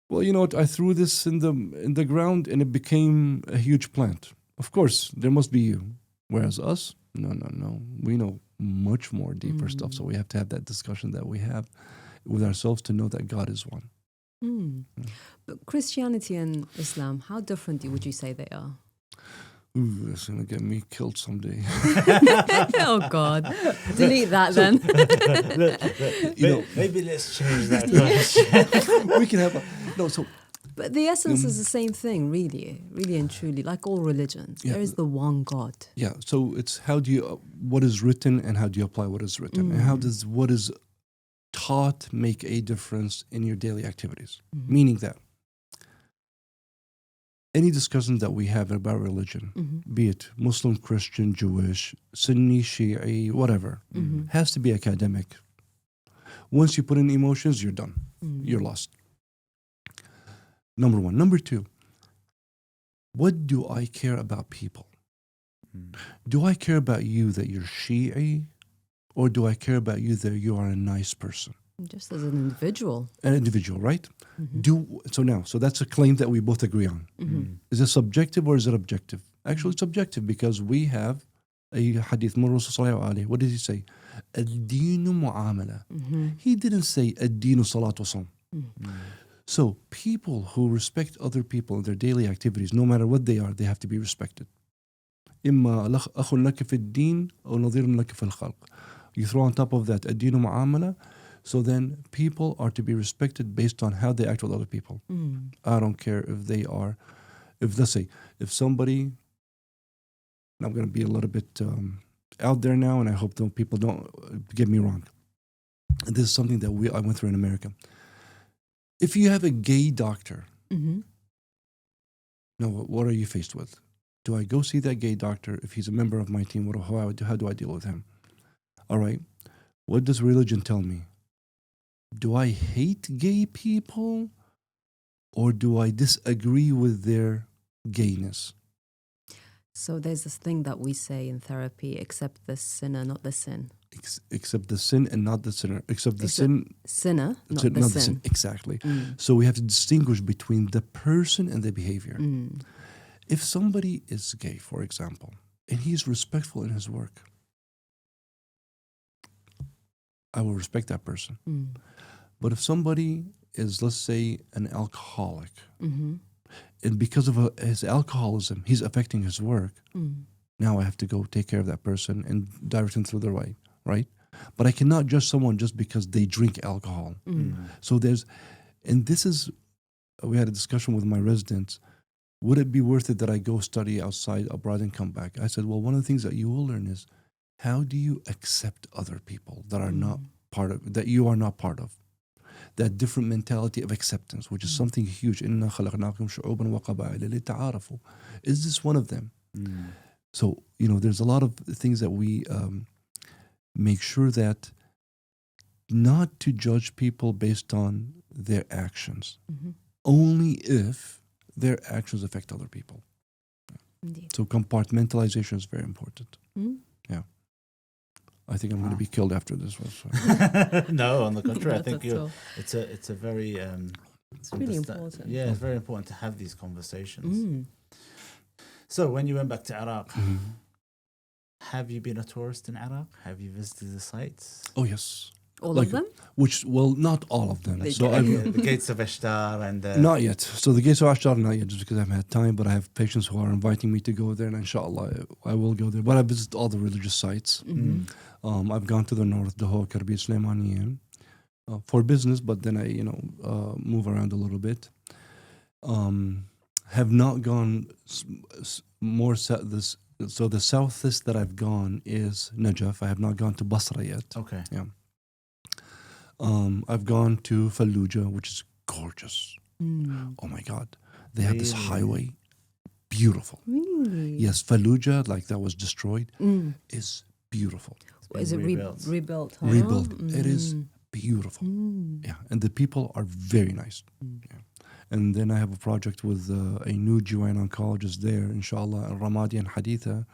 Well, you know what? I threw this in the ground and it became a huge plant. Of course, there must be you. Whereas us, no. We know much more deeper stuff. So we have to have that discussion that we have with ourselves to know that God is one. But Christianity and Islam, how different would you say they are? Ooh, that's going to get me killed someday. Oh, God. Delete that then. Maybe let's change that question. We can have But the essence is the same thing, really and truly, like all religions. There is the one God. Yeah, so it's what is written and how do you apply what is written? And how does what is taught make a difference in your daily activities? Meaning that any discussion that we have about religion, be it Muslim, Christian, Jewish, Sunni, Shi'i, whatever, has to be academic. Once you put in emotions, you're done. You're lost. Number one. Number two, what do I care about people? Do I care about you that you're Shi'i, or do I care about you that you are a nice person? Just as an individual. An individual, right? So that's a claim that we both agree on. Is it subjective or is it objective? Actually, it's objective because we have a hadith. What did he say? Ad-deenu mu'amala. He didn't say ad-deenu salat wa sawm. So people who respect other people in their daily activities, no matter what they are, they have to be respected. إما أخ لك في الدين أو نظير لك في الخلق. You throw on top of that الدين معاملة. So then people are to be respected based on how they act with other people. I don't care if somebody, I'm going to be a little bit out there now, and I hope people don't get me wrong. This is something that I went through in America. If you have a gay doctor, now what are you faced with? Do I go see that gay doctor? If he's a member of my team, how do I deal with him? All right. What does religion tell me? Do I hate gay people, or do I disagree with their gayness? So there's this thing that we say in therapy, accept the sinner, not the sin. Accept the sin and not the sinner. Accept the sinner, not the sin. Exactly. So we have to distinguish between the person and the behavior. If somebody is gay, for example, and he's respectful in his work, I will respect that person. But if somebody is, let's say, an alcoholic, and because of his alcoholism, he's affecting his work, now I have to go take care of that person and direct him through the way, right? But I cannot judge someone just because they drink alcohol. So we had a discussion with my residents, would it be worth it that I go study outside abroad and come back? I said, well, one of the things that you will learn is, how do you accept other people that are not part of, that you are not part of? That different mentality of acceptance, which is something huge. إِنَّا خَلَقْنَاكُمْ شُعُوبًا وَقَبَائِلَ لِتَعَارَفُوا. Is this one of them? So, there's a lot of things that we make sure that not to judge people based on their actions, only if their actions affect other people. Indeed. So compartmentalization is very important. Yeah. I think I'm going to be killed after this one. So. No, on the contrary, I Not think at all. it's a very it's really important. Yeah, it's very important to have these conversations. So when you went back to Iraq, have you been a tourist in Iraq? Have you visited the sites? Oh yes, All like, of them? Not all of them. They So get- I've The gates of Ishtar and not yet. So the gates of Ashtar, not yet, just because I haven't had time. But I have patients who are inviting me to go there, and inshallah, I will go there. But I visit all the religious sites. I've gone to the north, Dahok, Karbi, Sulaimaniyan, for business, but then I, move around a little bit. Have not gone more south. So the southest that I've gone is Najaf. I have not gone to Basra yet. Okay. Yeah. I've gone to Fallujah, which is gorgeous. Oh my God. They have this Really? highway. Beautiful. Really? Yes, Fallujah, like that was destroyed, is beautiful. Is it rebuilt. rebuilt? Huh? Rebuilt. It is beautiful. Yeah. And the people are very nice. Yeah. And then I have a project with a new GYN oncologist there, inshallah, Ramadi and Haditha.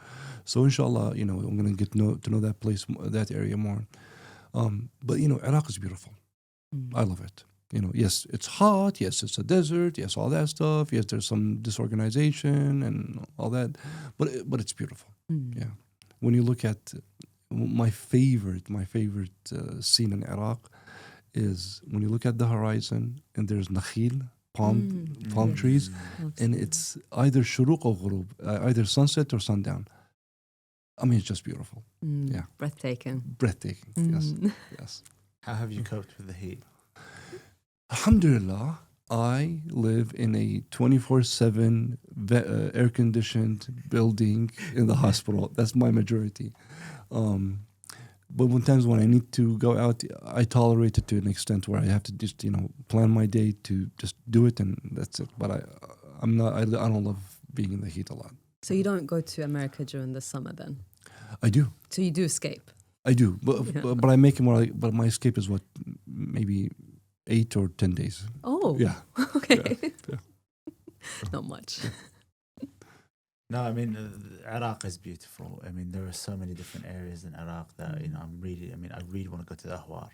So inshallah, I'm going to get to know that place, that area more. But Iraq is beautiful. I love it. Yes, it's hot. Yes, it's a desert. Yes, all that stuff. Yes, there's some disorganization and all that, but it's beautiful. Yeah. When you look at my favorite scene in Iraq is when you look at the horizon and there's nakhil, palm trees, and it's either shuruq or ghurub, either sunset or sundown. I mean, it's just beautiful. Yeah. Breathtaking. Breathtaking. Yes. How have you coped with the heat? Alhamdulillah, I live in a 24/7 air-conditioned building in the hospital. That's my majority. But when I need to go out, I tolerate it to an extent where I have to just, plan my day to just do it, and that's it. But I don't love being in the heat a lot. So you don't go to America during the summer then? I do. So you do escape? I do. But I make it more like, but my escape is maybe 8 or 10 days. Oh. Yeah. Okay. Yeah. Not much. No, I mean, Iraq is beautiful. I mean, there are so many different areas in Iraq that, I really want to go to the Ahwar.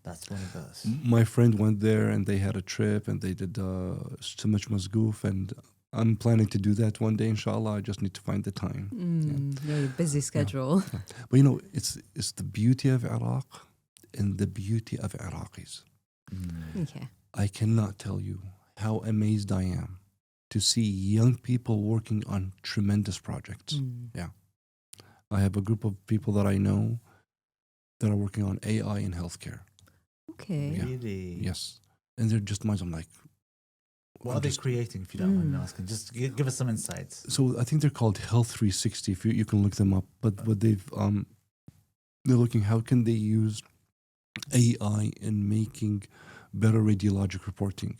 That's one of those. My friend went there and they had a trip and they did so much Mazgoof, and I'm planning to do that one day, inshallah. I just need to find the time. Very busy schedule. Yeah. But it's the beauty of Iraq and the beauty of Iraqis. Okay. I cannot tell you how amazed I am to see young people working on tremendous projects. Yeah. I have a group of people that I know that are working on AI in healthcare. Okay. Yeah. Really? Yes. And they're just minds. I'm like, What are they creating, if you don't mind me asking? Just give us some insights. So I think they're called Health 360. If you can look them up, but what they're looking, how can they use AI in making better radiologic reporting?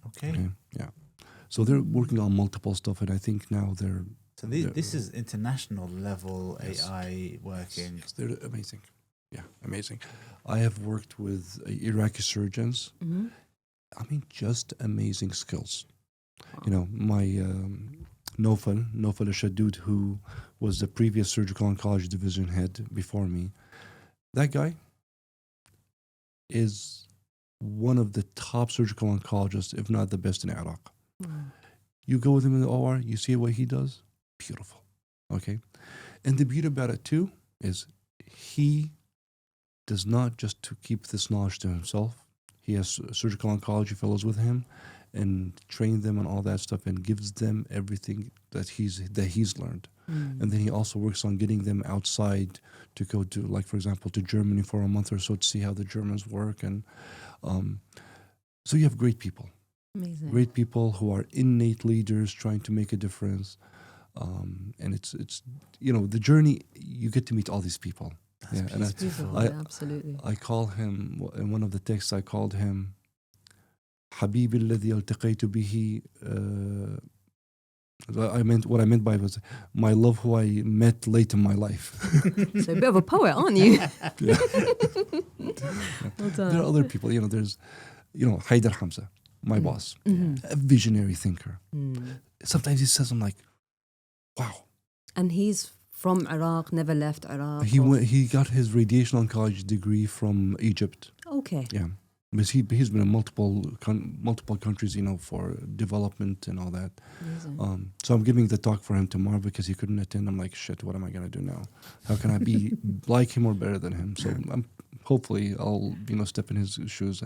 Okay. Yeah. So they're working on multiple stuff, and I think now they're. So this is international level Yes. AI working. Yes, they're amazing. Yeah, amazing. I have worked with Iraqi surgeons. I mean, just amazing skills. Wow. My Nofal Shadood, who was the previous surgical oncology division head before me, that guy is one of the top surgical oncologists, if not the best in Iraq. You go with him in the OR, you see what he does, beautiful. Okay? And the beauty about it too is he does not just to keep this knowledge to himself. He has surgical oncology fellows with him and train them and all that stuff and gives them everything that he's learned. And then he also works on getting them outside to go to, like, for example, to Germany for a month or so to see how the Germans work. And so you have great people. Amazing. Great people who are innate leaders trying to make a difference. And it's the journey, you get to meet all these people. That's and Beautiful, absolutely. I call him, in one of the texts I called him حبيبي الذي التقيت به. What I meant by it was my love who I met late in my life. So a bit of a poet, aren't you? Well done. There are other people, there's, Haider Hamza, my boss, a visionary thinker. Sometimes he says, I'm like, wow. And he's from Iraq, never left Iraq. He got his radiation oncology degree from Egypt. Okay. Yeah. Because he's been in multiple countries, for development and all that. Amazing. So I'm giving the talk for him tomorrow because he couldn't attend. I'm like, shit, what am I going to do now? How can I be like him or better than him? So I'm hopefully I'll step in his shoes.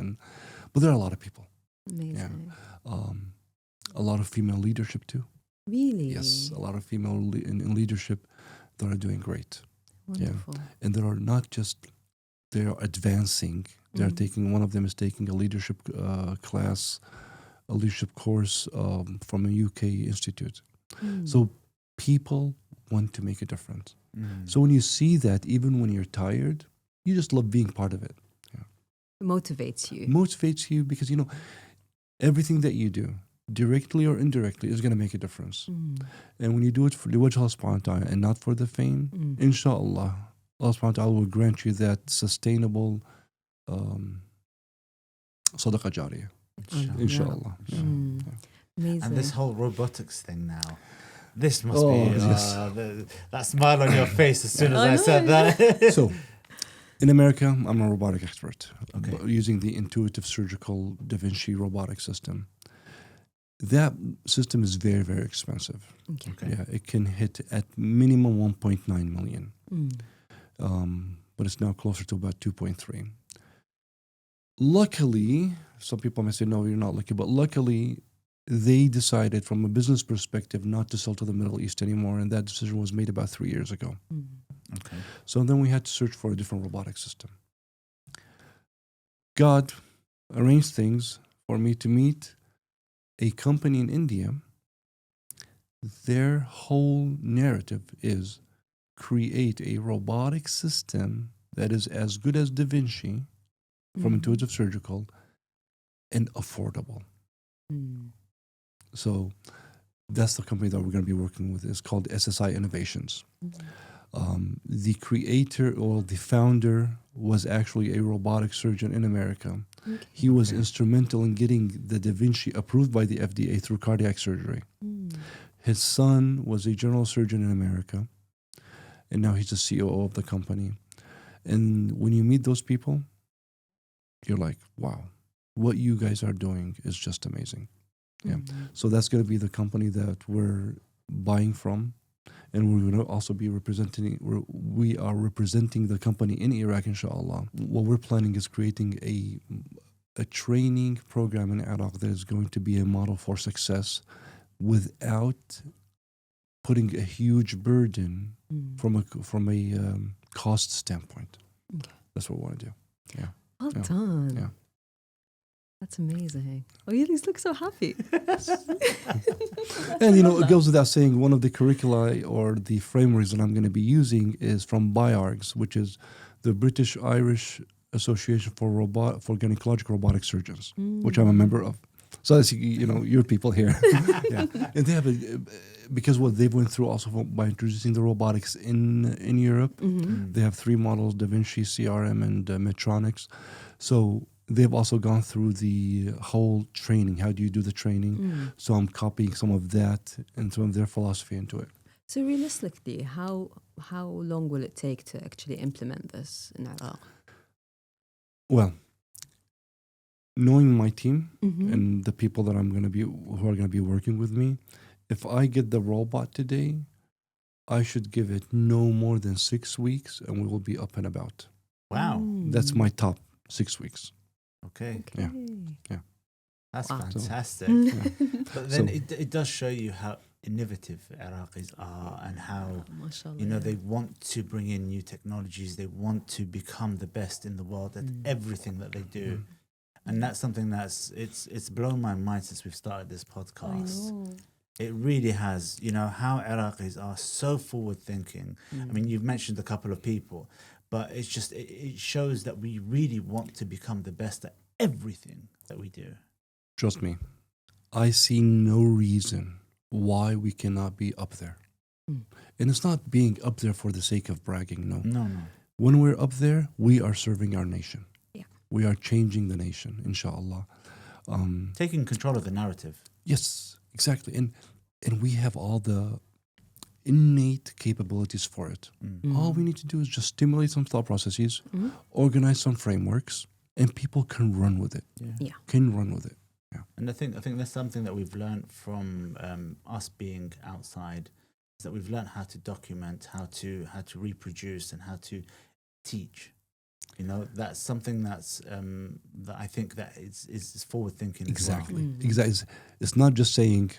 But there are a lot of people. Amazing. A lot of female leadership too. Really? Yes, a lot of female in leadership that are doing great. Wonderful. Yeah, and they are not just they are advancing. They're taking, one of them is taking a leadership class, a leadership course from a UK institute. So people want to make a difference. So when you see that, even when you're tired, you just love being part of it. Motivates you. Motivates you because everything that you do, directly or indirectly, is going to make a difference. And when you do it for the wajh Allah subhanahu wa ta'ala and not for the fame, inshallah, Allah subhanahu wa ta'ala will grant you that sustainable sadaqah jariyah. Inshallah. Yeah. Amazing. And this whole robotics thing now. This must yes. that smile on your face as soon as I said that. So, in America, I'm a robotic expert. Okay. Using the intuitive surgical Da Vinci robotic system. That system is very, very expensive. Okay. Yeah, it can hit at minimum 1.9 million. But it's now closer to about 2.3. Luckily, some people may say, no, you're not lucky, but luckily, they decided from a business perspective not to sell to the Middle East anymore, and that decision was made about 3 years ago. Okay. So then we had to search for a different robotic system. God arranged things for me to meet a company in India. Their whole narrative is create a robotic system that is as good as Da Vinci from intuitive surgical and affordable. So that's the company that we're going to be working with. It's called SSI Innovations. The creator or the founder was actually a robotic surgeon in America. He was instrumental in getting the Da Vinci approved by the FDA through cardiac surgery. His son was a general surgeon in America, and now he's the COO of the company. And when you meet those people, you're like, wow, what you guys are doing is just amazing. Yeah. So that's going to be the company that we're buying from. And we're going to also be we are representing the company in Iraq, inshallah. What we're planning is creating a training program in Iraq that is going to be a model for success without putting a huge burden from a cost standpoint. Okay. That's what we want to do. Yeah. Well done. Yeah. That's amazing. Oh, you look so happy. And it goes without saying, one of the curricula or the frameworks that I'm going to be using is from BIARGS, which is the British Irish Association for Gynecologic Robotic Surgeons, which I'm a member of. So that's your people here. Yeah. And they have because what they've went through also by introducing the robotics in Europe. They have 3 models: Da Vinci, CRM, and Medtronics. So they've also gone through the whole training. How do you do the training? So I'm copying some of that and some of their philosophy into it. So realistically, how long will it take to actually implement this in Iraq? Well, knowing my team and the people that who are going to be working with me, if I get the robot today, I should give it no more than 6 weeks, and we will be up and about. Wow. That's my top 6 weeks. Okay. Yeah. Yeah. That's fantastic. But then it does show you how innovative Iraqis are and how they want to bring in new technologies. They want to become the best in the world at everything that they do. And that's something it's blown my mind since we've started this podcast. It really has, how Iraqis are so forward thinking. I mean, you've mentioned a couple of people, but it's just, it shows that we really want to become the best at everything that we do. Trust me, I see no reason why we cannot be up there. And it's not being up there for the sake of bragging, no. No. When we're up there, we are serving our nation. Yeah. We are changing the nation, inshallah. Taking control of the narrative. Yes, exactly. And we have all the innate capabilities for it. All we need to do is just stimulate some thought processes, organize some frameworks, and people can run with it. Yeah. Can run with it. Yeah. And I think that's something that we've learned from us being outside, is that we've learned how to document, how to reproduce, and how to teach. You know, that's something that's that I think that is forward thinking. Exactly. Mm. Exactly. It's not just saying,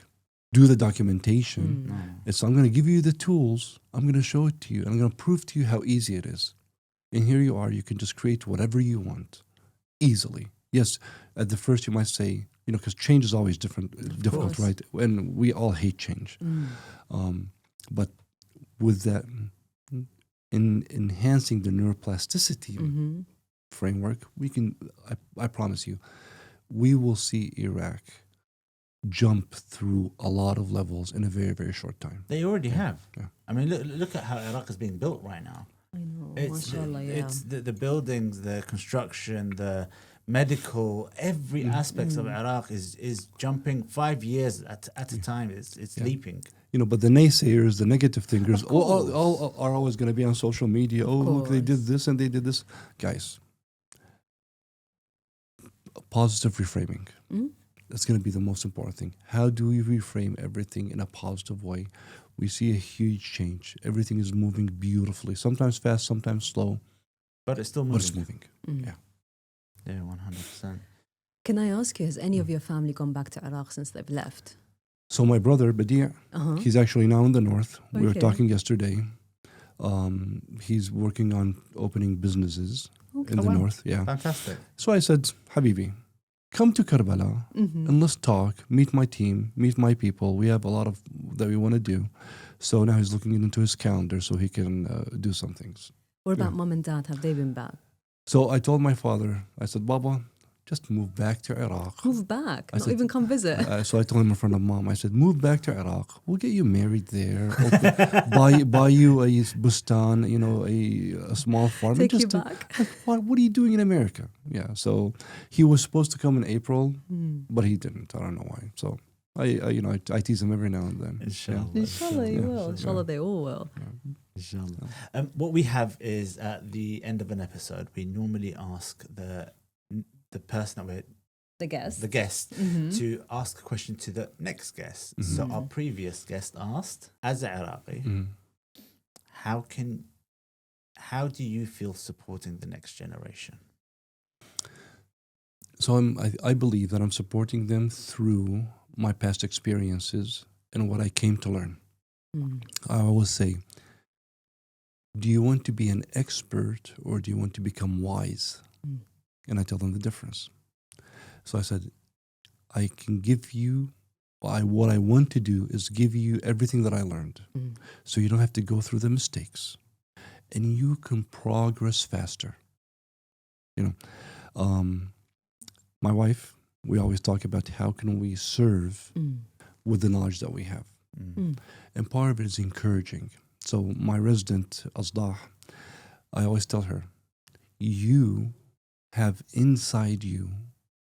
do the documentation. No. It's, I'm going to give you the tools. I'm going to show it to you. And I'm going to prove to you how easy it is. And here you are. You can just create whatever you want easily. Yes, at the first you might say, you know, because change is always difficult, course. right? And we all hate change. But with that, in enhancing the neuroplasticity Mm-hmm. framework, we can, I promise you, we will see Iraq jump through a lot of levels in a very, very short time. They already have. Yeah. I mean, look at how Iraq is being built right now. I know. It's Mashallah, yeah. it's the buildings, the construction, the medical, every aspect of Iraq is jumping 5 years at a time. It's leaping. You know, but the naysayers, the negative thinkers, Of course. all are always going to be on social media. Oh, look, they did this and they did this. Guys, positive reframing. Mm? That's going to be the most important thing. How do we reframe everything in a positive way? We see a huge change. Everything is moving beautifully. Sometimes fast, sometimes slow, But it's still but moving. it's moving. Mm. Yeah. Yeah, 100%. Can I ask you, has any of your family gone back to Iraq since they've left? So my brother, Badia, Uh-huh. he's actually now in the north. We were Okay. talking yesterday. He's working on opening businesses Okay. in Oh, the wow. north. Yeah. Fantastic. So I said, Habibi, come to Karbala Mm-hmm. and let's talk, meet my team, meet my people. We have a lot of that we want to do. So now he's looking into his calendar so he can do some things. What about Yeah. mom and dad? Have they been back? So I told my father, I said, Baba, just move back to Iraq. Move back. I Not said- even come visit. So I told him in front of mom, I said, move back to Iraq. We'll get you married there. buy you a bustan, you know, a small farm. Take you Just back. what are you doing in America? Yeah. So he was supposed to come in April, Mm. but he didn't. I don't know why. So I tease him every now and then. Inshallah. Inshallah, you Yeah. will. Inshallah, they all will. Inshallah. What we have is at the end of an episode, we normally ask the person that we're The guest. the guest Mhm. to ask a question to the next guest. So our previous guest asked, as an Iraqi, Mm. how do you feel supporting the next generation? So I believe that I'm supporting them through my past experiences and what I came to learn. Mm. I always say, do you want to be an expert or do you want to become wise? Mm. And I tell them the difference. So I said, I can give you, what I want to do is give you everything that I learned. Mm. So you don't have to go through the mistakes and you can progress faster. You know, my wife, we always talk about how can we serve Mm. with the knowledge that we have. Mm. And part of it is encouraging. So my resident, Asdah, I always tell her, you have inside you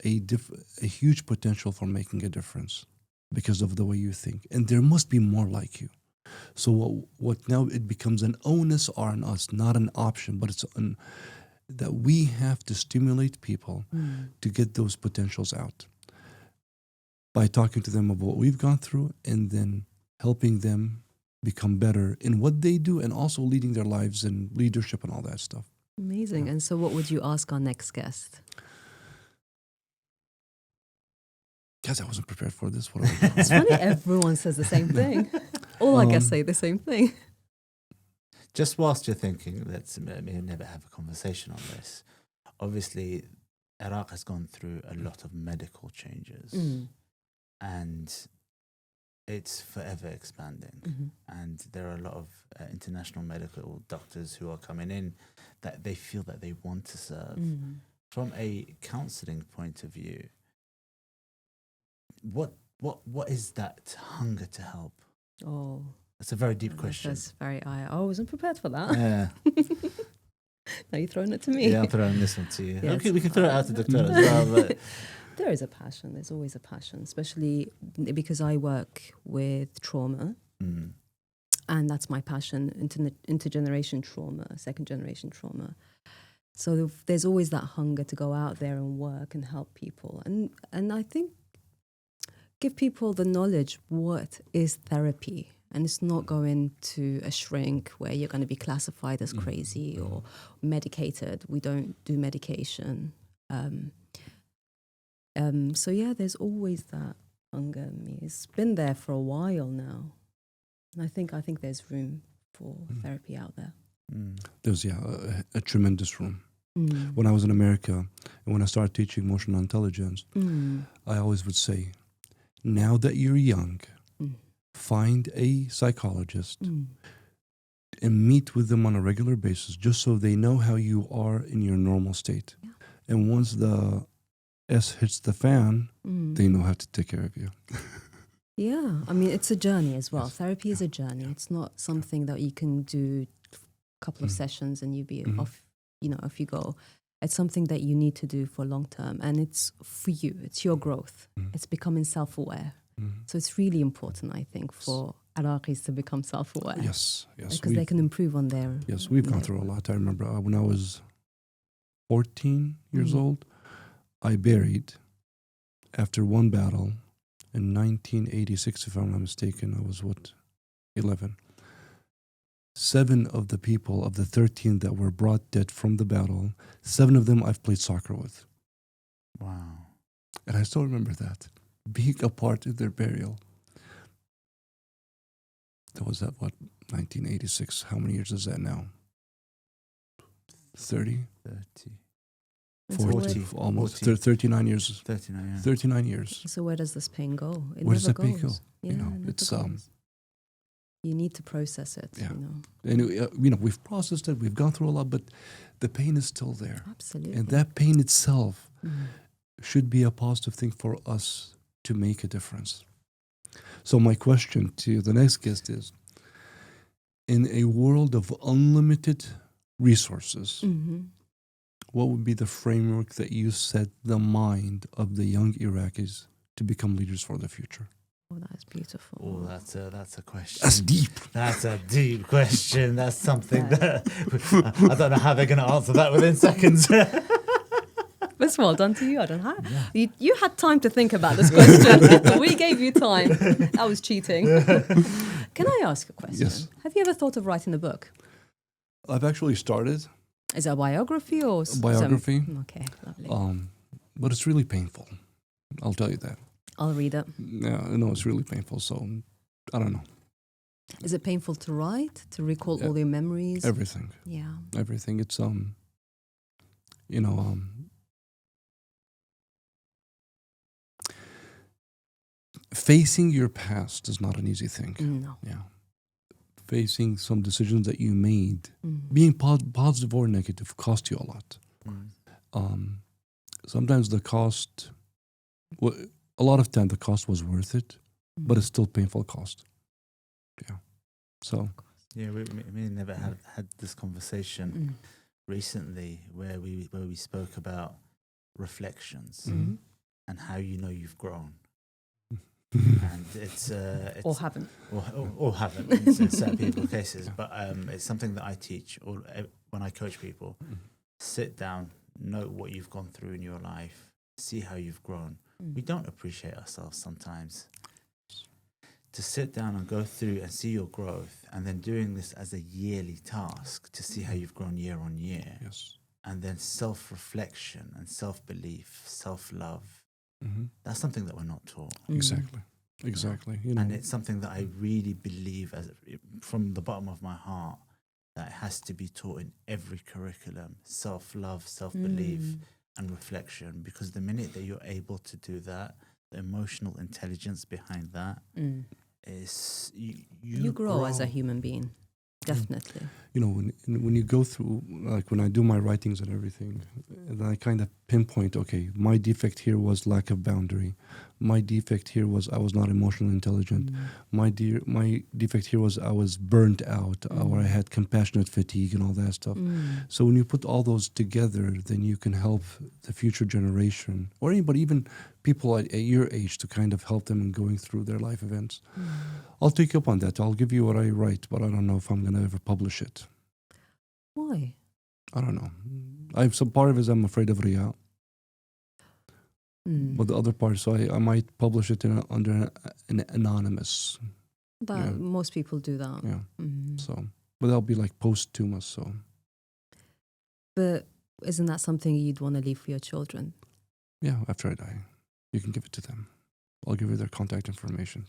a huge potential for making a difference because of the way you think. And there must be more like you. So what now it becomes an onus on us, not an option, but it's that we have to stimulate people to get those potentials out by talking to them about what we've gone through and then helping them become better in what they do and also leading their lives and leadership and all that stuff. Amazing. And so what would you ask our next guest? Guys, I wasn't prepared for this. What are we doing? It's funny, everyone says the same thing. All our guests say the same thing. Just whilst you're thinking, let's never have a conversation on this. Obviously, Iraq has gone through a lot of medical changes Mm. and it's forever expanding. Mhm. And there are a lot of international medical doctors who are coming in that they feel that they want to serve. Mm. From a counselling point of view, what is that hunger to help? Oh, That's a very deep question. that's very. I wasn't prepared for that. Yeah, Now you're throwing it to me. yeah, I'm throwing this one to you. Yeah, Okay, it's we can throw it out to fine. Dr. as well. But There is a passion. There's always a passion, especially because I work with trauma, and that's my passion, intergeneration trauma, second generation trauma. So there's always that hunger to go out there and work and help people, and I think give people the knowledge what is therapy And it's not going to a shrink where you're going to be classified as crazy or medicated. We don't do medication. So yeah, there's always that hunger in me. It's been there for a while now. And I think there's room for therapy out there. There's a tremendous room. When I was in America and when I started teaching emotional intelligence, I always would say, now that you're young, find a psychologist and meet with them on a regular basis just so they know how you are in your normal state. Yeah. And once the S hits the fan, they know how to take care of you. Yeah, I mean, it's a journey as well. Therapy is a journey. It's not something that you can do a couple of sessions and you be off, off you go. It's something that you need to do for long term, and it's for you. It's your growth. It's becoming self-aware. So it's really important, I think, for Iraqis to become self-aware. Yes. Because they can improve on their... Yes, we've gone through a lot. I remember when I was 14 years old, I buried, after one battle, in 1986, if I'm not mistaken, I was, 11. 7 of the people, of the 13 that were brought dead from the battle, 7 of them I've played soccer with. Wow. And I still remember that. Being a part of their burial. That was 1986. How many years is that now? 30? 40, almost 39 years. 39, yeah. 39 years. So where does this pain go? Where does that pain go? Yeah, it's you need to process it. Yeah. And we've processed it. We've gone through a lot, but the pain is still there. Absolutely. And that pain itself should be a positive thing for us to make a difference. So my question to the next guest is, in a world of unlimited resources, what would be the framework that you set the mind of the young Iraqis to become leaders for the future? Oh, that's beautiful. Oh, that's a question. That's deep. That's a deep question. That's something that I don't know how they're going to answer that within seconds. That's well done to you. I don't know how. Yeah. You had time to think about this question. We gave you time. I was cheating. Can I ask a question? Yes. Have you ever thought of writing a book? I've actually started. Is it a biography or a biography? Okay, lovely. But it's really painful. I'll tell you that. I'll read it. No, it's really painful. So I don't know. Is it painful to write, to recall all your memories? Everything. Yeah. Everything. It's facing your past is not an easy thing. No. Yeah. Facing some decisions that you made, being positive or negative, cost you a lot. Sometimes the cost, a lot of time the cost was worth it, but it's still painful cost. Yeah. So. Yeah, we never had this conversation recently where we spoke about reflections and how you've grown. And it's or haven't or haven't in certain people's cases, but it's something that I teach when I coach people. Sit down, note what you've gone through in your life, see how you've grown. We don't appreciate ourselves sometimes. To sit down and go through and see your growth, and then doing this as a yearly task to see how you've grown year on year. Yes. And then self-reflection and self-belief, self-love. That's something that we're not taught. Exactly. And it's something that I really believe, from the bottom of my heart, that it has to be taught in every curriculum. Self-love, self-belief, and reflection. Because the minute that you're able to do that, the emotional intelligence behind that is you grow as a human being. Definitely. When you go through, like when I do my writings and everything, and I kind of pinpoint, okay, my defect here was lack of boundary. My defect here was I was not emotionally intelligent. My defect here was I was burnt out, or I had compassionate fatigue and all that stuff. So when you put all those together, then you can help the future generation, or anybody, even people at your age, to kind of help them in going through their life events. I'll take you up on that. I'll give you what I write, but I don't know if I'm going to ever publish it. Why? I don't know. Some part of it is I'm afraid of Riyah. But the other part, so I might publish it under an anonymous. That most people do that. Yeah. So, but that'll be like post-tumor. So, but isn't that something you'd want to leave for your children? yeah, after I die, you can give it to them. I'll give you their contact information.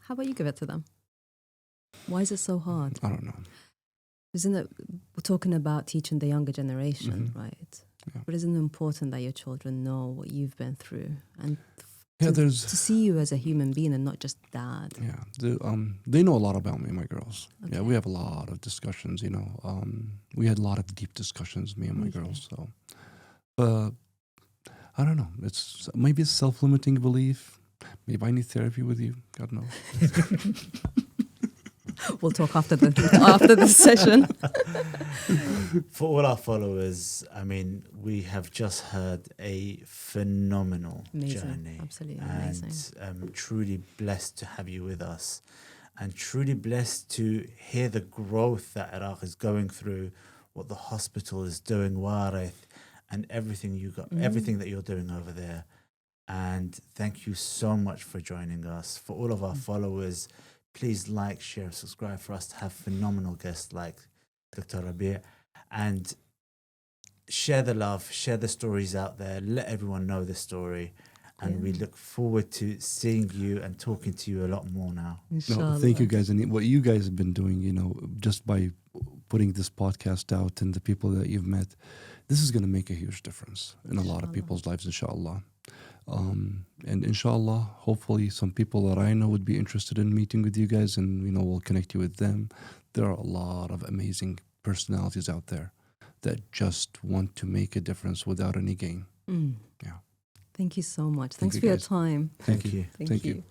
How about you give it to them? Why is it so hard? I don't know. Isn't it, we're talking about teaching the younger generation, right? Yeah. But isn't it important that your children know what you've been through and To see you as a human being and not just dad? Yeah, they know a lot about me, my girls. Okay. Yeah, we have a lot of discussions. We had a lot of deep discussions, me and my girls. So, I don't know. Maybe it's self-limiting belief. Maybe I need therapy with you. God knows. We'll talk after the session. For all our followers, I mean, we have just heard a phenomenal journey. Absolutely amazing. And truly blessed to have you with us, and truly blessed to hear the growth that Iraq is going through, what the hospital is doing, Warith, and everything everything that you're doing over there. And thank you so much for joining us. For all of our followers, please like, share, subscribe for us to have phenomenal guests like Dr. Rabbie, and share the love, share the stories out there, let everyone know the story. And we look forward to seeing you and talking to you a lot more now. No, thank you guys. And what you guys have been doing, just by putting this podcast out and the people that you've met, this is going to make a huge difference in a lot of people's lives, inshallah. And inshallah, hopefully some people that I know would be interested in meeting with you guys, and we'll connect you with them. There are a lot of amazing personalities out there that just want to make a difference without any gain. Yeah. Thank you so much. Thanks for your time. Thank you. Thank you.